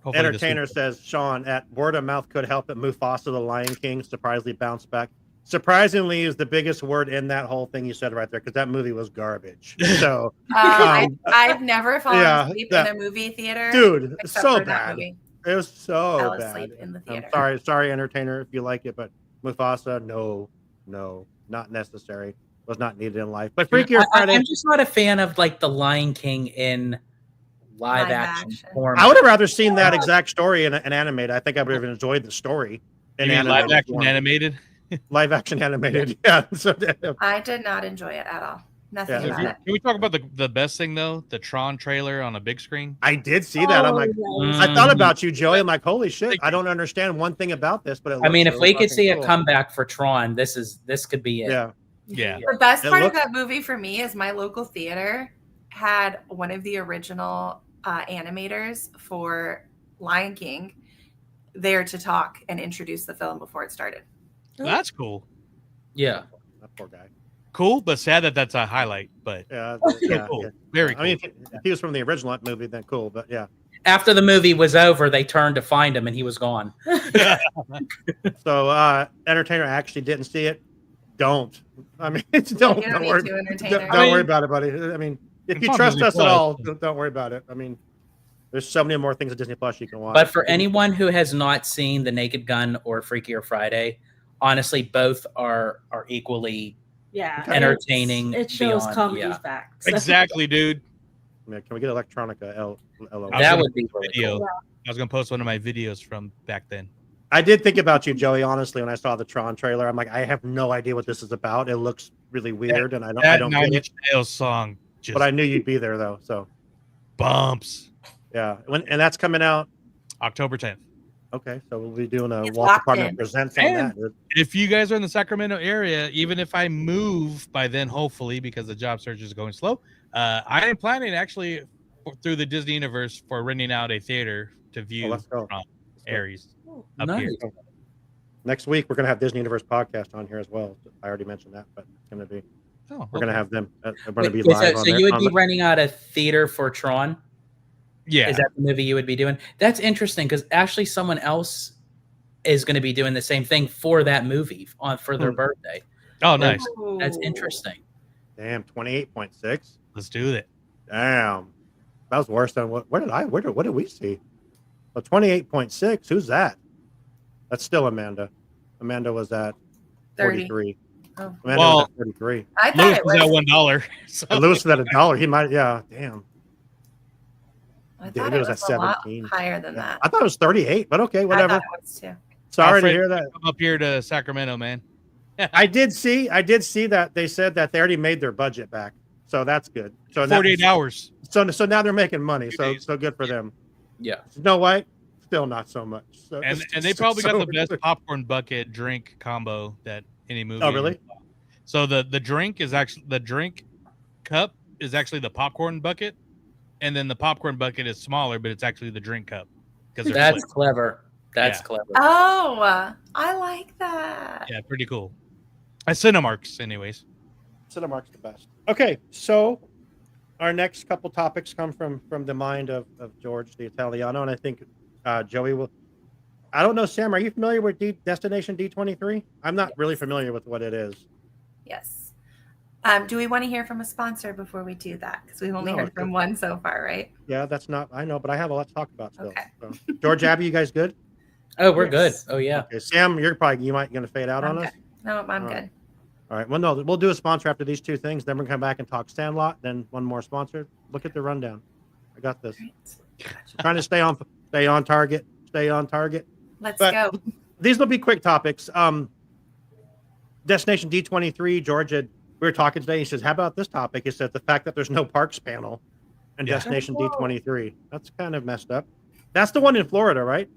E: Hopefully
C: Entertainer says, Sean, at word of mouth could help it. Mufasa, the Lion King, surprisingly bounced back. Surprisingly is the biggest word in that whole thing you said right there, because that movie was garbage. So
G: I've never fallen asleep in a movie theater,
C: dude. So
G: for that
C: bad.
G: movie.
C: It was so
G: Fell
C: bad.
G: asleep in the theater.
C: I'm sorry, Entertainer, if you like it, but Mufasa, no, not necessary. Was not needed in life. But Freakier Friday,
D: I'm just not a fan of like the Lion King in live action form.
C: I would have rather seen that exact story in animated. I think I would have enjoyed the story in
E: live action animated.
C: Live action animated, yeah. So
G: I did not enjoy it at all. Nothing about it.
E: Can we talk about the best thing though? The Tron trailer on a big screen.
C: I did see that. I'm like, I thought about you, Joey. I'm like, holy shit! I don't understand one thing about this, but
D: I mean, if we could see a comeback for Tron, this could be it.
C: Yeah.
G: The best part of that movie for me is my local theater had one of the original animators for Lion King there to talk and introduce the film before it started.
E: That's cool.
D: Yeah.
C: That poor guy.
E: Cool, but sad that that's a highlight. But
C: cool.
E: Very cool.
C: I mean, if he was from the original movie, then cool. But yeah.
D: After the movie was over, they turned to find him, and he was gone.
C: So, Entertainer actually didn't see it. Don't. I mean, don't worry about it, buddy. I mean, if you trust us at all, don't worry about it. I mean, there's so many more things at Disney Plus you can watch.
D: But for anyone who has not seen The Naked Gun or Freakier Friday, honestly, both are equally entertaining.
F: It shows
D: beyond,
F: comedy's back. So.
E: Exactly, dude.
C: Yeah, can we get Electronica?
D: That would be really
E: video.
D: cool.
E: I was gonna post one of my videos from back then.
C: I did think about you, Joey. Honestly, when I saw the Tron trailer, I'm like, I have no idea what this is about. It looks really weird, and I don't get it.
E: Nails song,
C: but I knew you'd be there though. So
E: bumps.
C: Yeah, and that's coming out
E: October 10th.
C: Okay, so we'll be doing a Walt Department Presents on that.
E: If you guys are in the Sacramento area, even if I move by then, hopefully, because the job search is going slow, I am planning actually through the Disney universe for renting out a theater to view from Aries up here.
C: Next week, we're going to have Disney Universe podcast on here as well. I already mentioned that, but it's going to be. We're going to have them. They're going to be live.
D: So you would be renting out a theater for Tron?
E: Yeah.
D: Is that the movie you would be doing? That's interesting because actually someone else is going to be doing the same thing for that movie for their birthday.
E: Oh, nice.
D: That's interesting.
C: Damn, 28.6.
E: Let's do it.
C: Damn, that was worse than what? What did we see? Well, 28.6. Who's that? That's still Amanda. Amanda was at 43.
G: Oh.
C: Amanda was at 43.
G: I thought
E: Lewis
G: it
E: was
G: was
E: at $1. So.
C: And Lewis was at $1. He might, yeah. Damn.
G: I thought
C: David
G: it
C: was
G: was
C: at
G: a lot
C: 17.
G: higher than that.
C: I thought it was 38, but okay, whatever.
G: I thought it was too.
C: Sorry to
E: Fred,
C: hear that.
E: Come up here to Sacramento, man.
C: I did see that they said that they already made their budget back, so that's good. So
E: 48 hours.
C: So now they're making money. So good for them.
D: Yeah.
C: Snow White, still not so much. So,
E: And they probably got the best popcorn bucket drink combo that any movie.
C: Oh, really?
E: So the drink is actually the drink cup is actually the popcorn bucket, and then the popcorn bucket is smaller, but it's actually the drink cup. Because
D: that's clever. That's clever.
G: Oh, I like that.
E: Yeah, pretty cool. Cinemarks, anyways.
C: Cinemark's the best. Okay, so our next couple topics come from the mind of George the Italiano, and I think Joey will. I don't know, Sam. Are you familiar with Destination D23? I'm not really familiar with what it is.
G: Yes. Do we want to hear from a sponsor before we do that? Because we've only
C: No,
G: heard from one so far, right?
C: Yeah, that's not. I know, but I have a lot to talk about still.
G: Okay.
C: So. George, Abby, you guys good?
D: Oh, we're good. Oh, yeah.
C: Okay, Sam, you might going to fade out on us.
G: No, I'm
C: All
G: good.
C: right. All right. Well, no, we'll do a sponsor after these two things. Then we're going to come back and talk Sandlot. Then one more sponsor. Look at the rundown. I got this. Trying to stay on target. Stay on target.
G: Let's go.
C: These will be quick topics. Destination D23, Georgia. We were talking today. He says, "How about this topic?" He said, "The fact that there's no parks panel in Destination D23. That's kind of messed up." That's the one in Florida, right?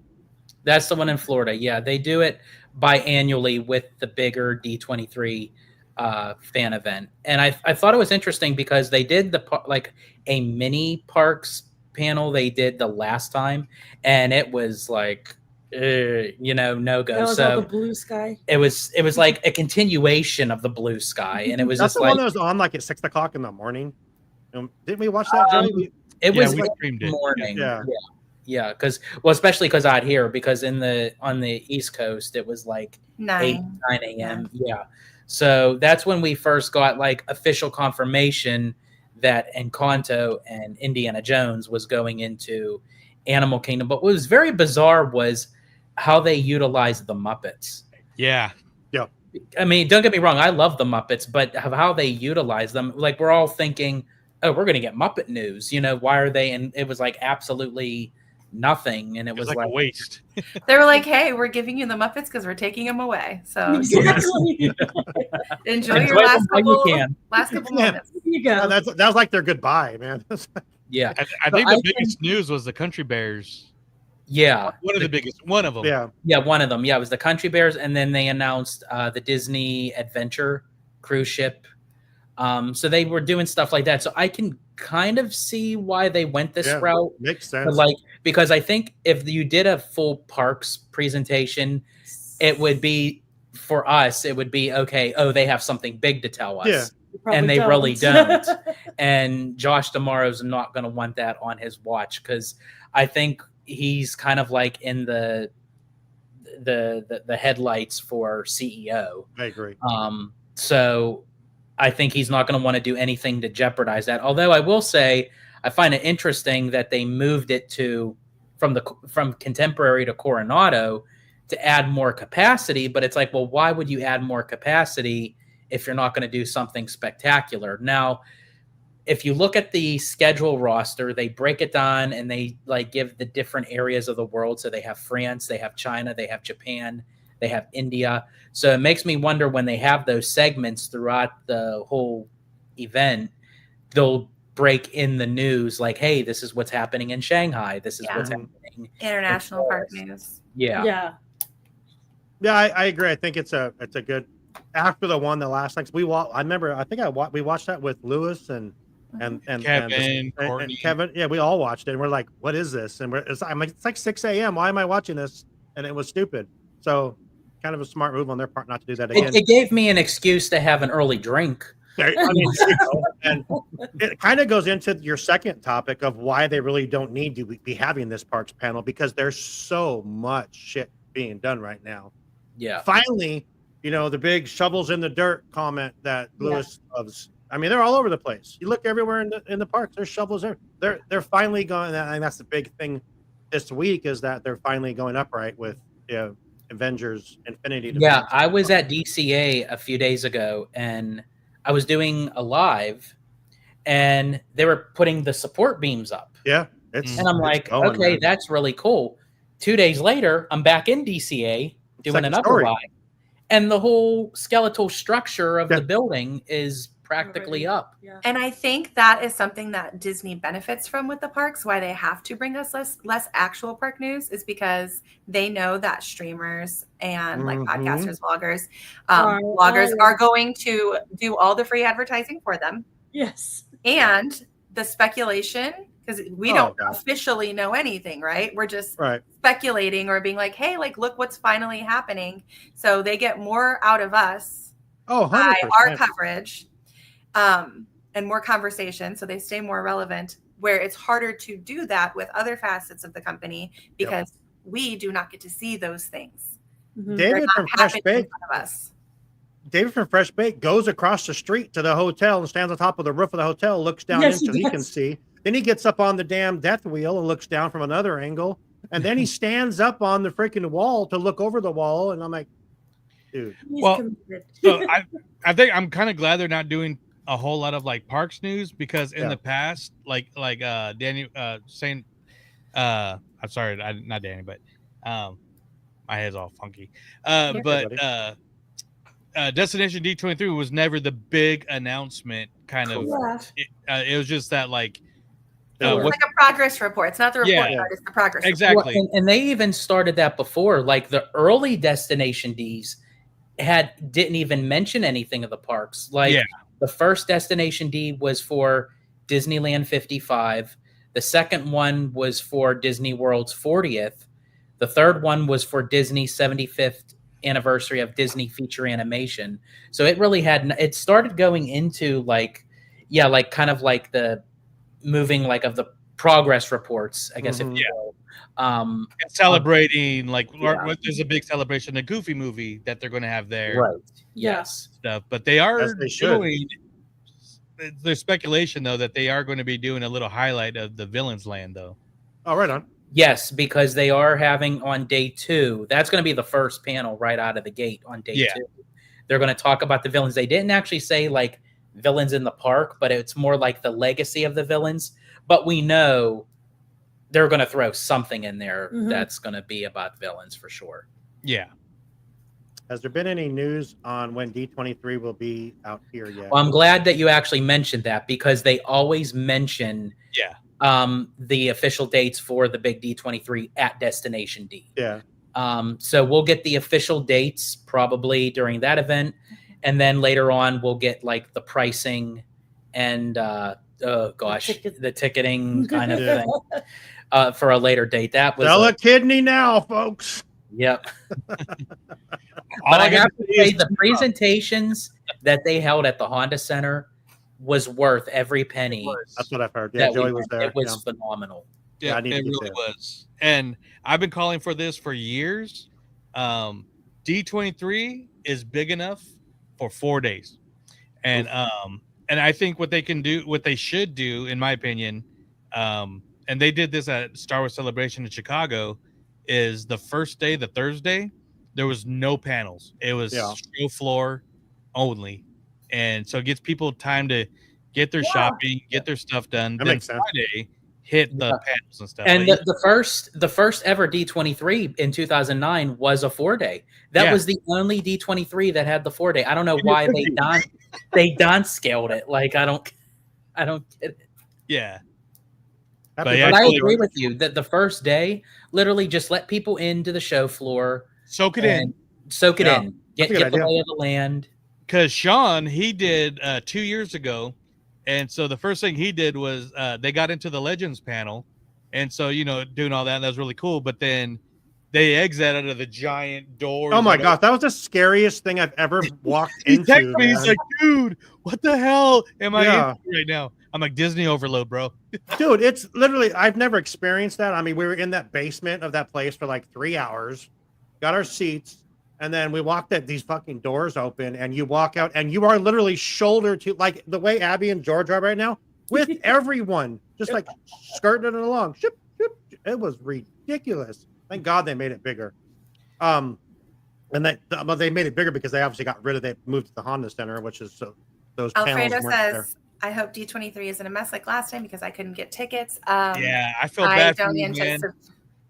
D: That's the one in Florida. Yeah, they do it biannually with the bigger D23 fan event. And I thought it was interesting because they did a mini parks panel they did the last time, and it was like, no go.
F: That was
D: So
F: all the blue sky.
D: it was like a continuation of the blue sky, and it was
C: That's
D: just
C: the one that was on like at 6:00 in the morning. Didn't we watch that, Joey?
D: It was
E: we
D: like
E: streamed it.
D: morning.
C: Yeah.
D: Yeah, especially because out here, because on the East Coast, it was like 9 a.m. Yeah. So that's when we first got like official confirmation that Encanto and Indiana Jones was going into Animal Kingdom. But what was very bizarre was how they utilized the Muppets.
E: Yeah.
C: Yeah.
D: I mean, don't get me wrong, I love the Muppets, but how they utilize them, like we're all thinking, oh, we're going to get Muppet news. Why are they? And it was like absolutely nothing, and it was like
E: a waste.
G: They were like, "Hey, we're giving you the Muppets because we're taking them away. So enjoy your last couple moments."
F: You go.
C: That was like their goodbye, man.
D: Yeah,
E: I think the biggest news was the Country Bears.
D: Yeah,
E: one of the biggest. One of them.
C: Yeah,
D: one of them. Yeah, it was the Country Bears, and then they announced the Disney Adventure cruise ship. So they were doing stuff like that. So I can kind of see why they went this route.
C: Makes sense.
D: Because I think if you did a full parks presentation, it would be for us. It would be okay. Oh, they have something big to tell us.
C: Yeah.
D: And they really don't. And Josh D'Amaro's not going to want that on his watch because I think he's kind of like in the headlights for CEO.
C: I agree.
D: So I think he's not going to want to do anything to jeopardize that. Although I will say, I find it interesting that they moved it from Contemporary to Coronado to add more capacity. But it's like, well, why would you add more capacity if you're not going to do something spectacular? Now, if you look at the schedule roster, they break it down and they like give the different areas of the world. So they have France, they have China, they have Japan, they have India. So it makes me wonder when they have those segments throughout the whole event, they'll break in the news like, hey, this is what's happening in Shanghai. This is what's happening.
G: International park news.
D: Yeah.
C: Yeah, I agree. I think it's a good after the last night. We watched that with Lewis and
E: Kevin,
C: and Kevin. Yeah, we all watched it. And we're like, what is this? And I'm like, it's like 6 a.m. Why am I watching this? And it was stupid. So kind of a smart move on their part not to do that again.
D: It gave me an excuse to have an early drink.
C: I mean, and it kind of goes into your second topic of why they really don't need to be having this parks panel because there's so much shit being done right now.
D: Yeah.
C: Finally, the big shovels in the dirt comment that Lewis loves. I mean, they're all over the place. You look everywhere in the parks. There's shovels there. They're finally going. And that's the big thing this week is that they're finally going upright with Avengers Infinity.
D: Yeah, I was at DCA a few days ago, and I was doing a live, and they were putting the support beams up.
C: Yeah,
D: and I'm like, okay, man. That's really cool. 2 days later, I'm back in DCA doing another live, and the whole skeletal structure of the building is practically up.
G: Yeah. And I think that is something that Disney benefits from with the parks. Why they have to bring us less actual park news is because they know that streamers and like podcasters, vloggers, bloggers are going to do all the free advertising for them.
F: Yes.
G: And the speculation, because we don't officially know anything, right? We're just speculating or being like, hey, like, look what's finally happening. So they get more out of us by our coverage. And more conversation, so they stay more relevant, where it's harder to do that with other facets of the company because we do not get to see those things.
C: David from Fresh Bake David from Fresh Bake goes across the street to the hotel and stands on top of the roof of the hotel, looks down in so he can see. Then he gets up on the damn death wheel and looks down from another angle. And then he stands up on the freaking wall to look over the wall. And I'm like, dude.
E: Well, so I think I'm kind of glad they're not doing a whole lot of like parks news because in the past, like Danny saying, I'm sorry, not Danny, but my head's all funky. But Destination D23 was never the big announcement kind of. It was just that like.
G: It's like a progress report. It's not the report card, it's the progress
E: exactly.
G: report.
D: And they even started that before. Like the early Destination Ds didn't even mention anything of the parks. Like the first Destination D was for Disneyland 55. The second one was for Disney World's 40th. The third one was for Disney's 75th anniversary of Disney feature animation. So it really it started going into like kind of like the moving like of the progress reports, I guess if you will.
E: And celebrating there's a big celebration, the Goofy movie that they're going to have there,
D: right? Yes,
E: stuff. But they are doing. There's speculation though that they are going to be doing a little highlight of the Villains Land though.
C: Oh, right on.
D: Yes, because they are having on day 2. That's going to be the first panel right out of the gate on day 2. They're going to talk about the villains. They didn't actually say like villains in the park, but it's more like the legacy of the villains. But we know they're going to throw something in there that's going to be about villains for sure.
E: Yeah.
C: Has there been any news on when D23 will be out here yet?
D: Well, I'm glad that you actually mentioned that because they always mention the official dates for the big D23 at Destination D.
C: Yeah.
D: So we'll get the official dates probably during that event. And then later on, we'll get like the pricing and the ticketing kind of thing for a later date. That was
C: sell a kidney now, folks.
D: Yep. But I have to say, the presentations that they held at the Honda Center was worth every penny.
C: That's what I've heard. Yeah, Joey was there.
D: It was phenomenal.
E: Yeah, it really was. And I've been calling for this for years. D23 is big enough for 4 days. And I think what they should do, in my opinion, and they did this at Star Wars Celebration in Chicago, is the first day, the Thursday, there was no panels. It was show floor only. And so it gives people time to get their shopping, get their stuff done. Then Friday, hit the panels and stuff.
D: And the first ever D23 in 2009 was a 4-day. That was the only D23 that had the 4-day. I don't know why they downscaled it. Like I don't get it.
E: Yeah.
D: But I agree with you that the first day, literally just let people into the show floor,
E: soak it in,
D: get the lay of the land.
E: Because Sean, he did 2 years ago, and so the first thing he did was they got into the Legends panel, and so doing all that was really cool. But then they exit out of the giant doors.
C: Oh my gosh, that was the scariest thing I've ever walked into.
E: He texted me, he's like, "Dude, what the hell am I in right now?" I'm like, Disney overload, bro.
C: Dude, it's literally, I've never experienced that. I mean, we were in that basement of that place for like 3 hours. got our seats, and then we walked at these fucking doors open, and you walk out, and you are literally shoulder to, like the way Abby and George are right now, with everyone, just like skirting it along. Ship, ship. It was ridiculous. Thank God they made it bigger. And they made it bigger because they obviously they moved to the Honda Center, which is so those
G: Alfredo
C: panels weren't there.
G: says, I hope D23 isn't a mess like last time because I couldn't get tickets.
E: Yeah, I feel bad for you, man.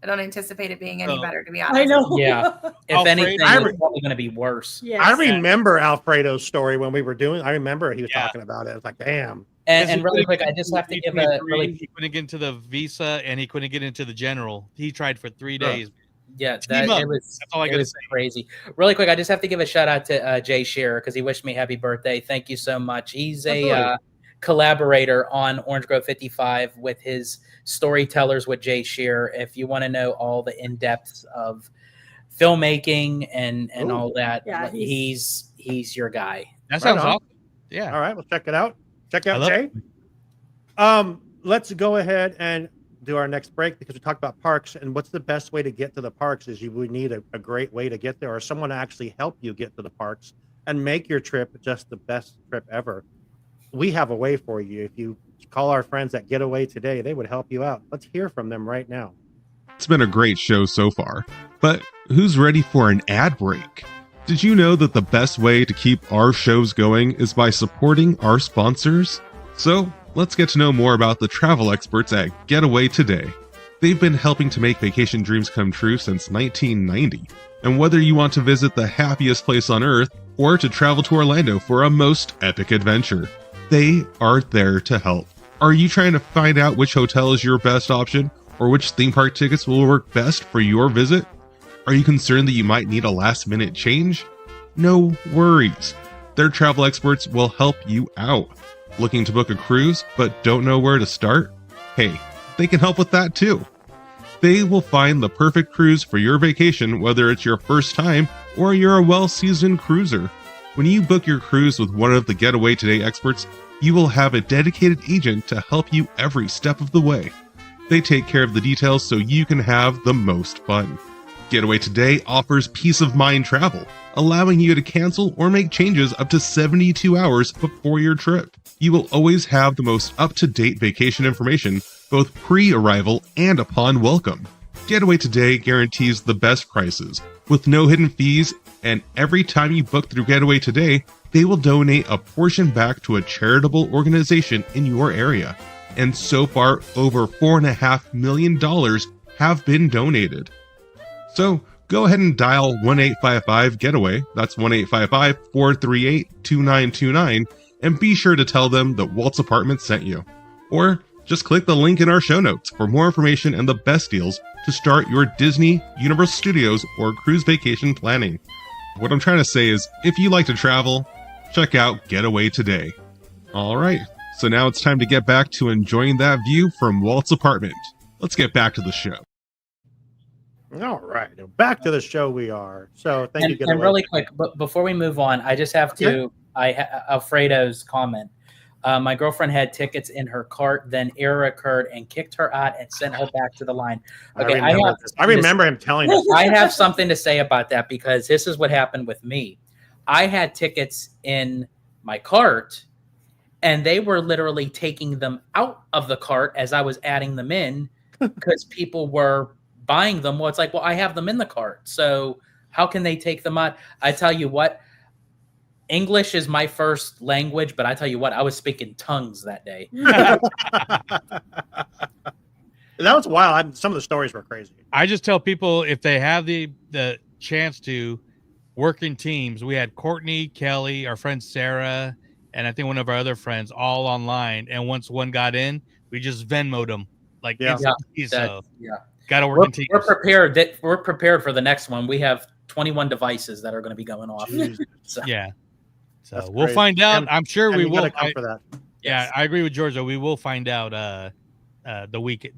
G: I don't anticipate it being any better, to be honest.
F: I know.
D: Yeah. If
E: Alfredo,
D: anything, it's probably going to be worse.
F: Yes.
C: I remember Alfredo's story when we were doing. I remember he was talking about it. It's like, damn.
D: And really quick, I just have to give a
E: he couldn't get into the Visa and he couldn't get into the General. He tried for 3 days.
D: Yeah,
E: It
D: was crazy. Really quick, I just have to give a shout out to Jay Shearer because he wished me happy birthday. Thank you so much. He's a collaborator on Orange Grove 55 with his Storytellers with Jay Shearer. If you want to know all the in-depths of filmmaking and all that, he's your guy.
E: That sounds awesome. Yeah.
C: All right, we'll check it out. Check out Jay. Let's go ahead and do our next break because we talked about parks and what's the best way to get to the parks is we need a great way to get there or someone to actually help you get to the parks and make your trip just the best trip ever. We have a way for you. If you call our friends at Getaway Today, they would help you out. Let's hear from them right now.
Q: It's been a great show so far, but who's ready for an ad break? Did you know that the best way to keep our shows going is by supporting our sponsors? So let's get to know more about the travel experts at Getaway Today. They've been helping to make vacation dreams come true since 1990. And whether you want to visit the happiest place on earth or to travel to Orlando for a most epic adventure, they are there to help. Are you trying to find out which hotel is your best option or which theme park tickets will work best for your visit? Are you concerned that you might need a last-minute change? No worries. Their travel experts will help you out. Looking to book a cruise but don't know where to start? Hey, they can help with that too. They will find the perfect cruise for your vacation, whether it's your first time or you're a well-seasoned cruiser. When you book your cruise with one of the Getaway Today experts, you will have a dedicated agent to help you every step of the way. They take care of the details so you can have the most fun. Getaway Today offers peace of mind travel, allowing you to cancel or make changes up to 72 hours before your trip. You will always have the most up-to-date vacation information, both pre-arrival and upon welcome. Getaway Today guarantees the best prices, with no hidden fees, and every time you book through Getaway Today, they will donate a portion back to a charitable organization in your area. And so far, over $4.5 million have been donated. So go ahead and dial 1-855-GETAWAY, that's 1-855-438-2929, and be sure to tell them that Walt's Apartment sent you. Or just click the link in our show notes for more information and the best deals to start your Disney, Universal Studios, or cruise vacation planning. What I'm trying to say is, if you like to travel, check out Getaway Today. All right, so now it's time to get back to enjoying that view from Walt's apartment. Let's get back to the show.
C: All right, back to the show we are. So thank you.
D: And really quick, but before we move on, I just have to, Alfredo's comment. My girlfriend had tickets in her cart, then error occurred and kicked her out and sent her back to the line. Okay,
C: I remember him telling us.
D: I have something to say about that because this is what happened with me. I had tickets in my cart and they were literally taking them out of the cart as I was adding them in because people were buying them. Well, it's like, well, I have them in the cart. So how can they take them out? I tell you what, English is my first language, but I tell you what, I was speaking tongues that day.
C: That was wild. Some of the stories were crazy.
E: I just tell people if they have the chance to work in teams. We had Courtney, Kelly, our friend Sarah, and I think one of our other friends all online. And once one got in, we just Venmo'd them. Like, so got to work in teams.
D: We're prepared. We're prepared for the next one. We have 21 devices that are going to be going off.
E: So. Yeah. So we'll find out. I'm sure we will.
C: Come for that.
E: Yeah, yes. I agree with Georgia. We will find out the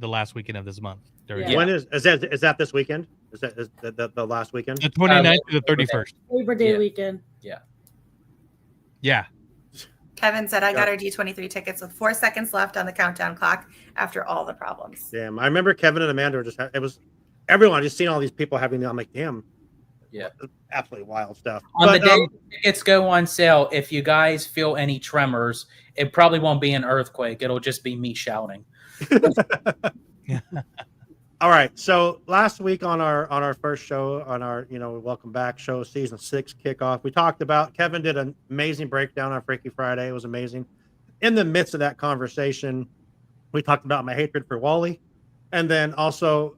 E: last weekend of this month.
C: When is that this weekend? Is that the last weekend?
E: The 29th to the 31st.
F: Labor Day weekend.
D: Yeah.
E: Yeah.
G: Kevin said, I got our D23 tickets with 4 seconds left on the countdown clock after all the problems.
C: Damn. I remember Kevin and Amanda were it was everyone. I just seen all these people having I'm like, damn,
D: Yeah.
C: Absolutely wild stuff.
D: On the day tickets go on sale, if you guys feel any tremors, it probably won't be an earthquake. It'll just be me shouting.
C: All right. So last week on our first show, on our welcome back show, season 6 kickoff, we talked about, Kevin did an amazing breakdown on Freaky Friday. It was amazing. In the midst of that conversation, we talked about my hatred for Wally, and then also,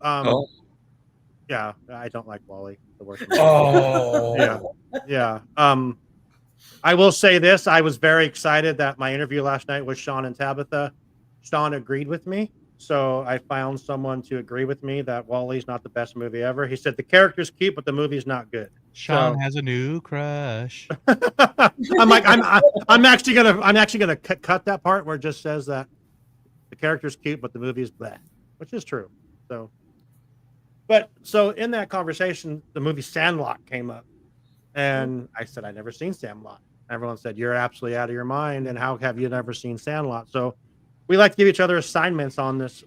C: yeah, I don't like Wally. The worst. Yeah. I will say this: I was very excited that my interview last night with Sean and Tabitha. Sean agreed with me. So I found someone to agree with me that Wally's not the best movie ever. He said the character's cute, but the movie's not good.
E: Sean has a new crush.
C: I'm actually gonna cut that part where it just says that the character's cute, but the movie's bleh, which is true. So in that conversation, the movie Sandlot came up, and I said I'd never seen Sandlot. Everyone said you're absolutely out of your mind, and how have you never seen Sandlot? So we like to give each other assignments on this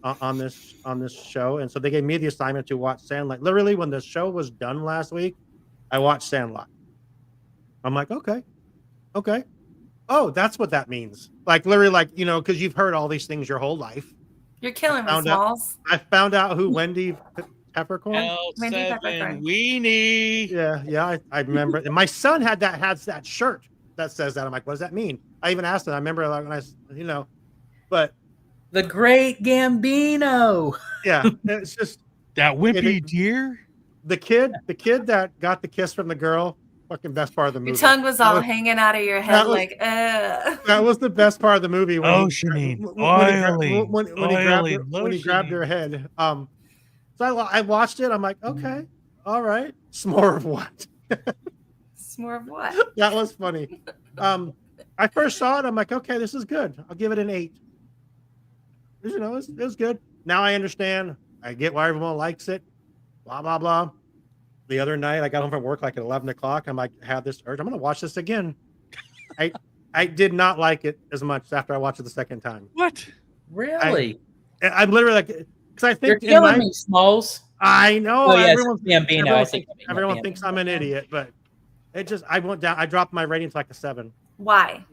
C: show, and so they gave me the assignment to watch Sandlot. Literally, when the show was done last week, I watched Sandlot. I'm like, okay, oh, that's what that means. Like literally, because you've heard all these things your whole life.
G: You're killing me, Smalls.
C: I found out who Wendy Peppercorn.
G: Wendy Peppercorn.
E: Weenie.
C: Yeah, I remember. And my son has that shirt that says that. I'm like, what does that mean? I even asked him. I remember when but
D: the Great Gambino.
C: Yeah, it's just
E: that wimpy deer.
C: The kid that got the kiss from the girl. Fucking best part of the movie.
G: Your tongue was all hanging out of your head
C: That was the best part of the movie. When he grabbed her head. So I watched it. I'm like, okay, all right. S'more of what?
G: S'more of what?
C: That was funny. I first saw it. I'm like, okay, this is good. I'll give it an 8. It was good. Now I understand. I get why everyone likes it. Blah blah blah. The other night, I got home from work like at 11 o'clock. I'm like, had this urge. I'm going to watch this again. I did not like it as much after I watched it the second time.
E: What?
D: Really?
C: I'm literally like, because I think
D: you're killing me, Smalls.
C: I know.
D: Oh, yes, everyone
C: thinks I'm an idiot, but it just I went down. I dropped my rating to like a 7.
G: Why?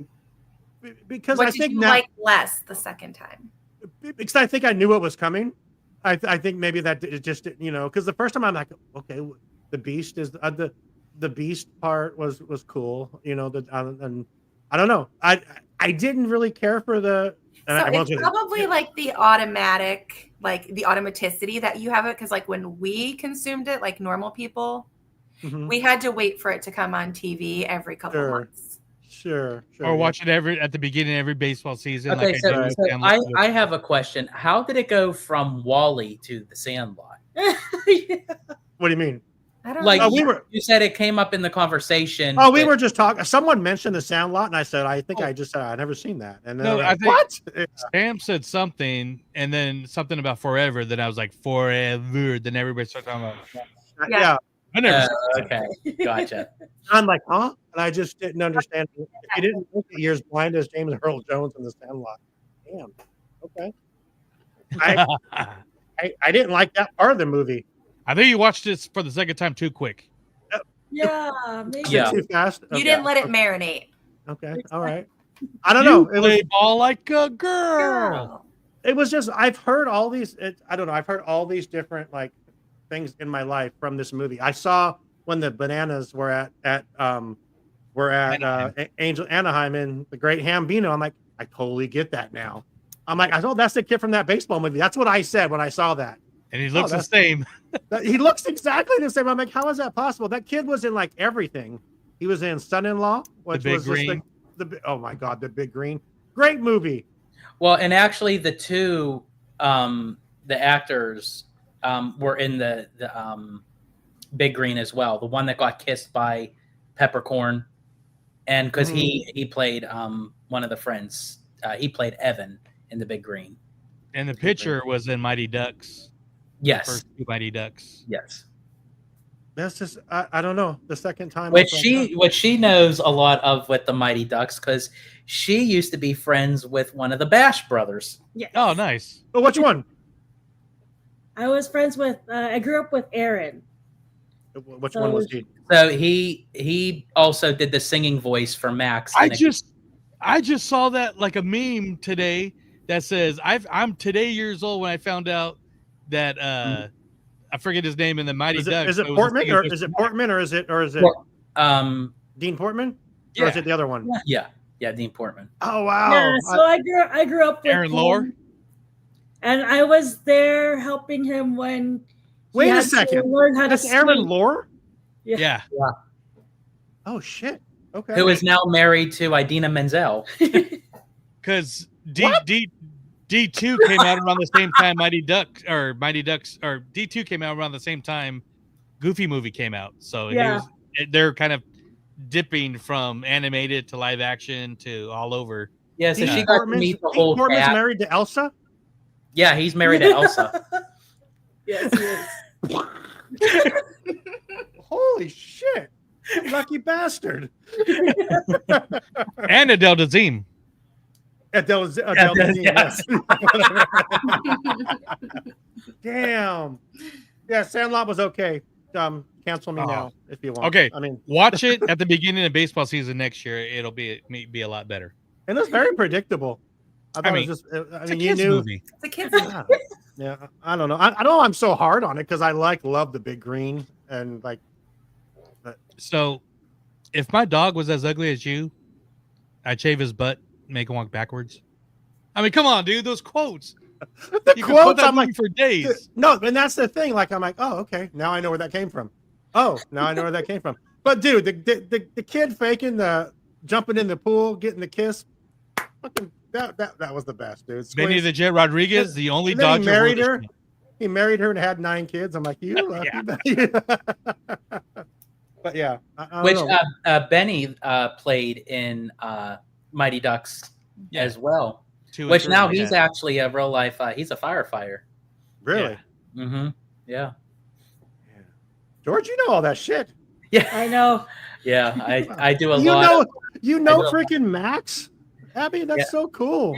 C: Because
G: what
C: I
G: did
C: think
G: you
C: now,
G: like less the second time?
C: Because I think I knew what was coming. I think maybe that it just because the first time I'm like, okay, the beast is the beast part was cool, and I don't know. I didn't really care for the.
G: It's probably like the automatic, like the automaticity that you have it, because like when we consumed it, like normal people, we had to wait for it to come on TV every couple months.
C: Sure.
E: Or watch it at the beginning of every baseball season.
D: Okay, so I have a question. How did it go from Wally to the Sandlot?
C: What do you mean?
G: I don't
D: know. You said it came up in the conversation.
C: Oh, we were just talking. Someone mentioned the Sandlot, and I said, I think I just said I've never seen that. And then
E: I think what? Sam said something, and then something about forever. Then I was like, forever. Then everybody started talking about.
C: Yeah.
E: I never.
D: Okay, gotcha.
C: I'm like, huh? And I just didn't understand. If you didn't look at Years Blind as James Earl Jones in the Sandlot. Damn. Okay. I didn't like that part of the movie.
E: I think you watched this for the second time too quick.
F: Yeah, maybe.
C: Too fast.
G: You didn't let it marinate.
C: Okay. All right. I don't know.
E: It was ball like a girl.
C: It was just I've heard all these. I don't know. I've heard all these different like things in my life from this movie. I saw when the bananas were at Angel Anaheim in the Great Hambino. I'm like, I totally get that now. I'm like, I thought that's the kid from that baseball movie. That's what I said when I saw that.
E: And he looks the same.
C: He looks exactly the same. I'm like, how is that possible? That kid was in like everything. He was in Son-in-Law, which was just oh my God, The Big Green. Great movie.
D: Well, and actually the two the actors were in the Big Green as well. The one that got kissed by Peppercorn, and because he played one of the friends. He played Evan in The Big Green.
E: And the pitcher was in Mighty Ducks.
D: Yes.
E: The first 2 Mighty Ducks.
D: Yes.
C: That's just I don't know. The second time,
D: which she knows a lot of with the Mighty Ducks because she used to be friends with one of the Bash brothers.
G: Yes.
E: Oh, nice.
C: Oh, which one?
F: I was friends with. I grew up with Aaron.
C: Which one was he?
D: So he also did the singing voice for Max.
E: I just saw that like a meme today that says I'm today years old when I found out that I forget his name in the Mighty Ducks.
C: Is it Portman or is it Portman or is it Dean Portman?
E: Yeah.
C: Or is it the other one?
D: Yeah, Dean Portman.
C: Oh wow!
F: Yeah, so I grew up with
E: Aaron Lohr,
F: and I was there helping him when.
C: Wait a second.
F: Learn how
C: That's
F: to
C: Aaron
F: swim.
C: Lohr?
E: Yeah.
C: Oh shit. Okay.
D: Who is now married to Idina Menzel?
E: Because D2 came out around the same time Mighty Ducks or D2 came out around the same time Goofy movie came out. So they're kind of dipping from animated to live action to all over.
D: Yeah, so she got to meet the whole
C: Portman's
D: cast.
C: married to Elsa?
D: Yeah, he's married to Elsa.
F: Yes, he is.
C: Holy shit. Lucky bastard.
E: And Adele Dazeem.
C: Adele Dazeem, yes. Damn. Yeah, Sandlot was okay. Cancel me now if you want.
E: Okay.
C: I mean,
E: watch it at the beginning of baseball season next year. It'll be a lot better.
C: And it's very predictable. I mean,
E: it's a
C: you
E: kids
C: knew.
E: movie.
G: It's a kid's movie.
C: Yeah, I don't know. I don't know. I'm so hard on it because I love the big green and like.
E: So, if my dog was as ugly as you, I'd shave his butt, make him walk backwards. I mean, come on, dude. Those quotes.
C: The quotes. I'm like
E: for days.
C: No, and that's the thing. Like, I'm like, oh, okay. Now I know where that came from. Oh, now I know where that came from. But dude, the kid faking the jumping in the pool, getting the kiss, fucking that was the best, dude.
E: Benny the Jet Rodriguez, the only
C: and then
E: Dodger.
C: he married her. He married her and had 9 kids. I'm like, you lucky. But yeah, I
D: which
C: don't know.
D: Benny played in Mighty Ducks as well.
E: 2 and
D: Which
E: 3,
D: now he's actually a real life. He's a firefighter.
C: Really?
D: Yeah. Mm-hmm. Yeah.
C: George, you know all that shit.
D: Yeah,
F: I know.
D: Yeah, I do a lot.
C: You know freaking Max, Abby. That's so cool.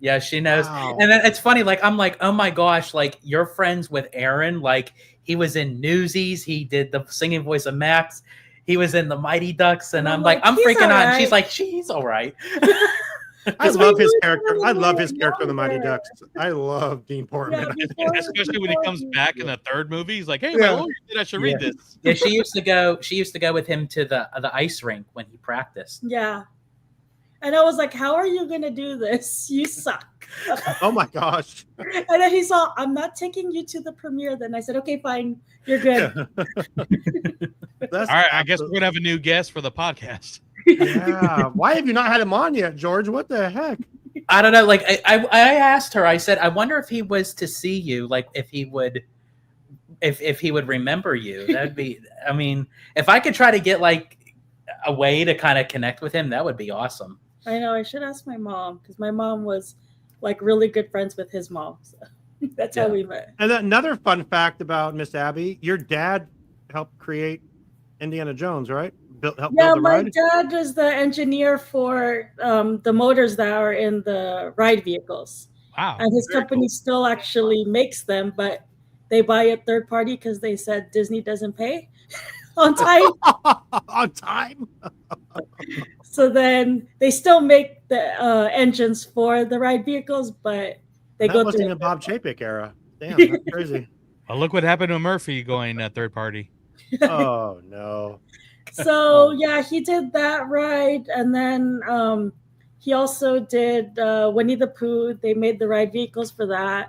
D: Yeah, she knows.
C: Wow.
D: And then it's funny. Like I'm like, oh my gosh, like you're friends with Aaron. Like he was in Newsies. He did the singing voice of Max. He was in the Mighty Ducks, and I'm like, I'm freaking out. She's like, she's all right.
C: I love his character. I love his character in the Mighty Ducks. I love Dean Portman.
E: Especially when he comes back in the 3rd movie. He's like, hey, my lawyer said I should read this.
D: Yeah, she used to go with him to the ice rink when he practiced.
F: Yeah. And I was like, how are you going to do this? You suck.
C: Oh my gosh.
F: And then he saw, I'm not taking you to the premiere. Then I said, okay, fine. You're good.
E: All right, I guess we're going to have a new guest for the podcast.
C: Yeah. Why have you not had him on yet, George? What the heck?
D: I don't know. Like I asked her, I said, I wonder if he was to see you, like if he would remember you. That'd be, I mean, if I could try to get like a way to kind of connect with him, that would be awesome.
F: I know. I should ask my mom because my mom was like really good friends with his mom. So that's how we met.
C: And another fun fact about Miss Abby, your dad helped create Indiana Jones, right? Helped build the
F: my
C: ride?
F: dad is the engineer for the motors that are in the ride vehicles.
E: Wow.
F: And his company still actually makes them, but they buy a third party because they said Disney doesn't pay on time.
C: On time?
F: So then they still make the engines for the ride vehicles, but they
C: That
F: go
C: wasn't
F: through
C: in the Bob Chapek era. Damn, that's crazy.
E: Well, look what happened to Murphy going 3rd party.
C: Oh no.
F: So yeah, he did that ride, and then he also did Winnie the Pooh. They made the ride vehicles for that,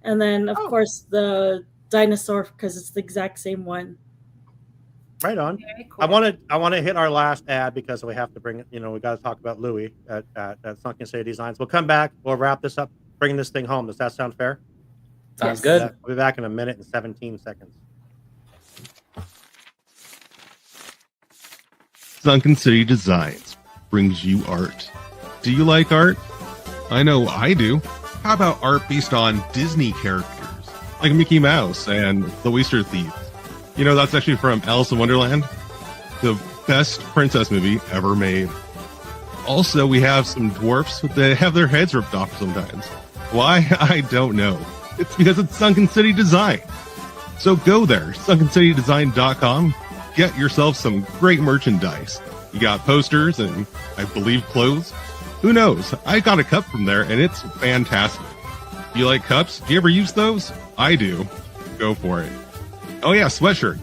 F: and then of course the dinosaur because it's the exact same one.
C: Right on.
F: Cool.
C: I want to hit our last ad because we have to bring it. You know, we got to talk about Louis at Sunken City Designs. We'll come back. We'll wrap this up. Bringing this thing home. Does that sound fair?
D: Sounds good.
C: We'll be back in a minute and 17 seconds.
Q: Sunken City Designs brings you art. Do you like art? I know I do. How about art based on Disney characters, like Mickey Mouse and the Oyster Thief? You know, that's actually from Alice in Wonderland, the best princess movie ever made. Also, we have some dwarfs that have their heads ripped off sometimes. Why? I don't know. It's because it's Sunken City Design. So go there, sunkencitydesign.com. Get yourself some great merchandise. You got posters and, I believe, clothes. Who knows? I got a cup from there, and it's fantastic. You like cups? Do you ever use those? I do. Go for it. Oh yeah, sweatshirts.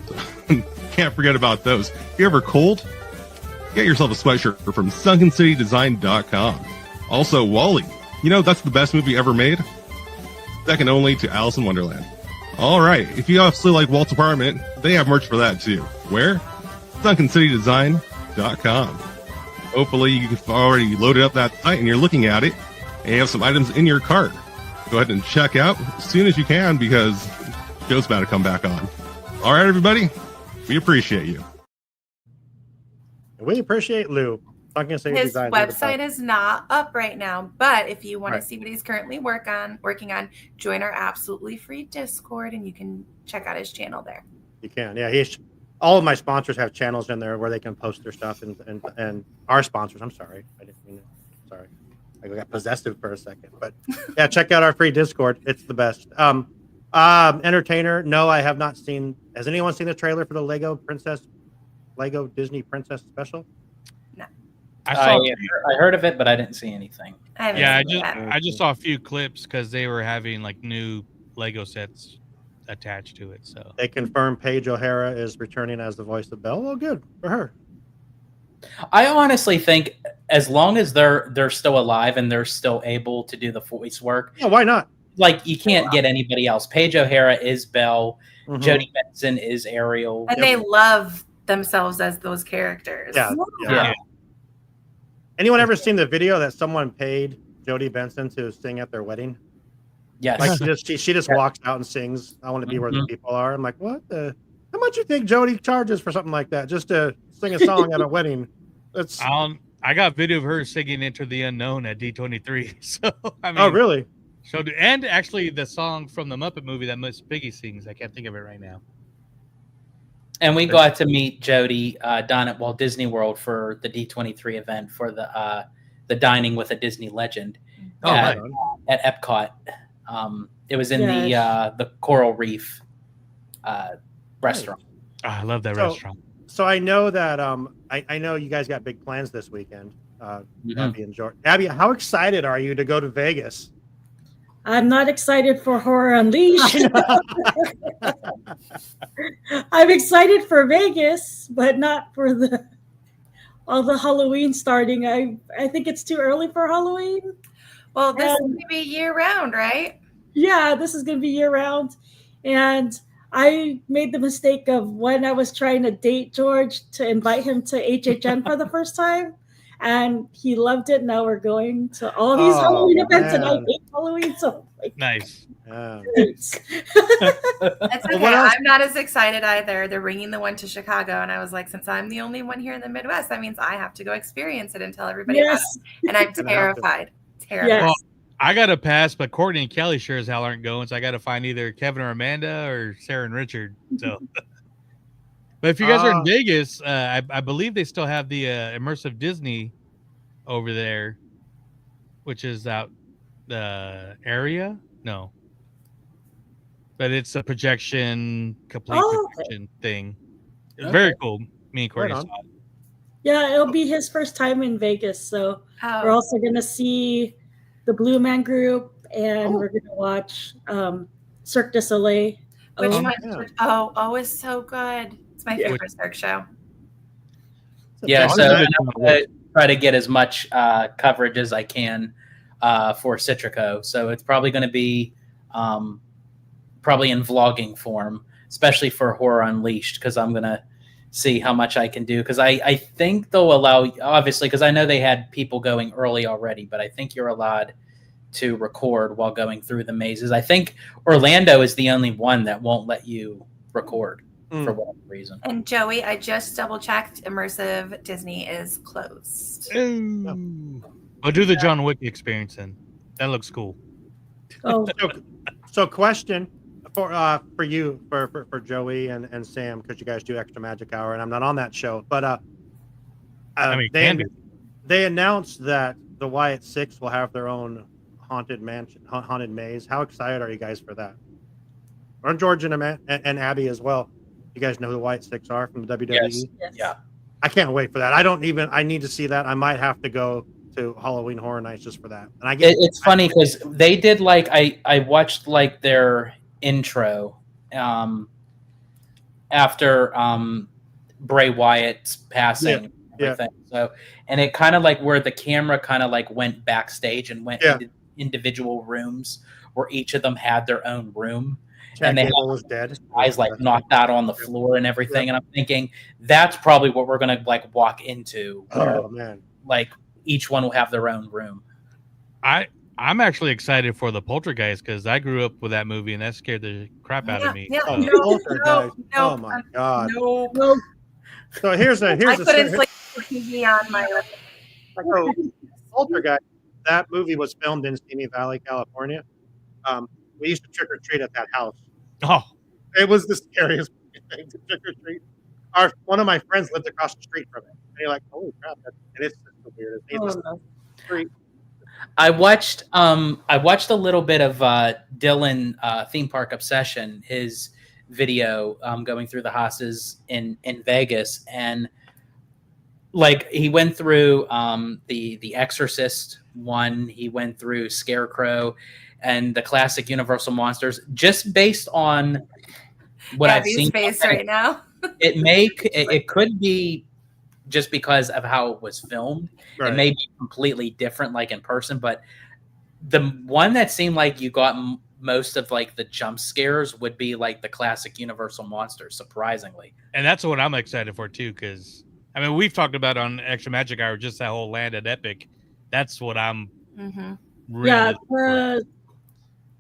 Q: Can't forget about those. If you're ever cold, get yourself a sweatshirt from sunkencitydesign.com. Also, WALL-E. You know, that's the best movie ever made. Second only to Alice in Wonderland. All right, if you also like Walt's Apartment, they have merch for that too. Where? sunkencitydesign.com. Hopefully you've already loaded up that site and you're looking at it, and you have some items in your cart. Go ahead and check out as soon as you can, because the show's about to come back on. All right, everybody, we appreciate you.
C: We appreciate Lou.
G: His website is not up right now, but if you want to see what he's currently working on, join our absolutely free Discord, and you can check out his channel there.
C: You can, yeah. All of my sponsors have channels in there where they can post their stuff, and our sponsors. I'm sorry, I didn't mean it. Sorry, I got possessive for a second, but yeah, check out our free Discord. It's the best. Entertainer. No, I have not seen. Has anyone seen the trailer for the Lego Disney Princess special?
D: I heard of it, but I didn't see anything.
E: I just saw a few clips because they were having like new Lego sets attached to it. So
C: they confirmed Paige O'Hara is returning as the voice of Belle. Oh, good for her.
D: I honestly think as long as they're still alive and they're still able to do the voice work,
C: yeah, why not?
D: Like, you can't get anybody else. Paige O'Hara is Belle. Mm-hmm. Jodie Benson is Ariel,
G: and they love themselves as those characters.
C: Yeah. Anyone ever seen the video that someone paid Jodie Benson to sing at their wedding?
D: Yes.
C: Like she just walks out and sings, "I want to be where the people are." I'm like, what? How much you think Jodie charges for something like that, just to sing a song at a wedding? That's.
E: I got video of her singing "Enter the Unknown" at D23. So I mean,
C: oh really?
E: And actually, the song from the Muppet movie that Miss Piggy sings, I can't think of it right now.
D: And we got to meet Jodie down at Walt Disney World for the D23 event for the Dining with a Disney Legend at Epcot. It was in the Coral Reef restaurant.
E: Oh, I love that restaurant.
C: So I know that I know you guys got big plans this weekend. Abby and George. Abby, how excited are you to go to Vegas?
F: I'm not excited for Horror Unleashed. I'm excited for Vegas, but not for all the Halloween starting. I think it's too early for Halloween.
G: Well, this is going to be year round, right?
F: Yeah, this is going to be year round. And I made the mistake of when I was trying to date George to invite him to HHN for the first time. And he loved it. Now we're going to all these Halloween events, and I hate Halloween. So
E: nice.
G: That's okay. I'm not as excited either. They're bringing the one to Chicago, and I was like, since I'm the only one here in the Midwest, that means I have to go experience it and tell everybody about it. And I'm terrified. Terrified.
E: Well, I got to pass, but Courtney and Kelly sure as hell aren't going, so I got to find either Kevin or Amanda or Sarah and Richard. So. But if you guys are in Vegas, I believe they still have the immersive Disney over there, which is out the area. No, but it's a projection, complete projection thing. It's very cool. Me and Courtney saw it.
F: Yeah, it'll be his first time in Vegas, so we're also gonna see the Blue Man Group, and we're gonna watch Cirque du Soleil.
G: Which one? Is so good. It's my favorite Cirque show.
D: Yeah, so I'm going to try to get as much coverage as I can for Citrico. So it's probably going to be probably in vlogging form, especially for Horror Unleashed, because I'm going to see how much I can do. Because I think they'll allow, obviously, because I know they had people going early already, but I think you're allowed to record while going through the mazes. I think Orlando is the only one that won't let you record. For whatever reason.
G: And Joey, I just double checked. Immersive Disney is closed.
E: I'll do the John Wick experience then. That looks cool.
C: So question for you, for Joey and Sam, because you guys do Extra Magic Hour, and I'm not on that show. But they announced that the Wyatt Six will have their own haunted maze. How excited are you guys for that? or George and Abby as well. You guys know who the White Sticks are from the WWE?
D: Yes. Yeah.
C: I can't wait for that. I need to see that. I might have to go to Halloween Horror Nights just for that. And
D: It's funny because they did like I watched like their intro after Bray Wyatt's passing.
C: Yeah.
D: Everything. So, and it kind of like where the camera kind of like went backstage and went into individual rooms where each of them had their own room.
C: Chad
D: and they
C: Gable was dead.
D: Guys like knocked out on the floor and everything. And I'm thinking that's probably what we're gonna like walk into.
C: Oh man!
D: Like each one will have their own room.
E: I'm actually excited for the Poltergeist because I grew up with that movie and that scared the crap out of me.
G: Yeah,
C: Poltergeist. Oh my god!
G: No.
C: So here's a
G: I couldn't play TV on my.
C: So, Poltergeist. That movie was filmed in Simi Valley, California. We used to trick or treat at that house.
E: Oh,
C: it was the scariest thing to trick or treat. One of my friends lived across the street from it. And you're like, holy crap! And it's just the weirdest.
D: I watched a little bit of Dylan Theme Park Obsession, his video going through the houses in Vegas, and like he went through the Exorcist one, he went through Scarecrow and the classic Universal monsters, just based on what I've seen
G: face right now.
D: it could be just because of how it was filmed. Right. It may be completely different, like in person, but the one that seemed like you got most of like the jump scares would be like the classic Universal monsters, surprisingly.
E: And that's what I'm excited for too, because I mean we've talked about on Extra Magic Hour just that whole Land at Epic. That's what I'm really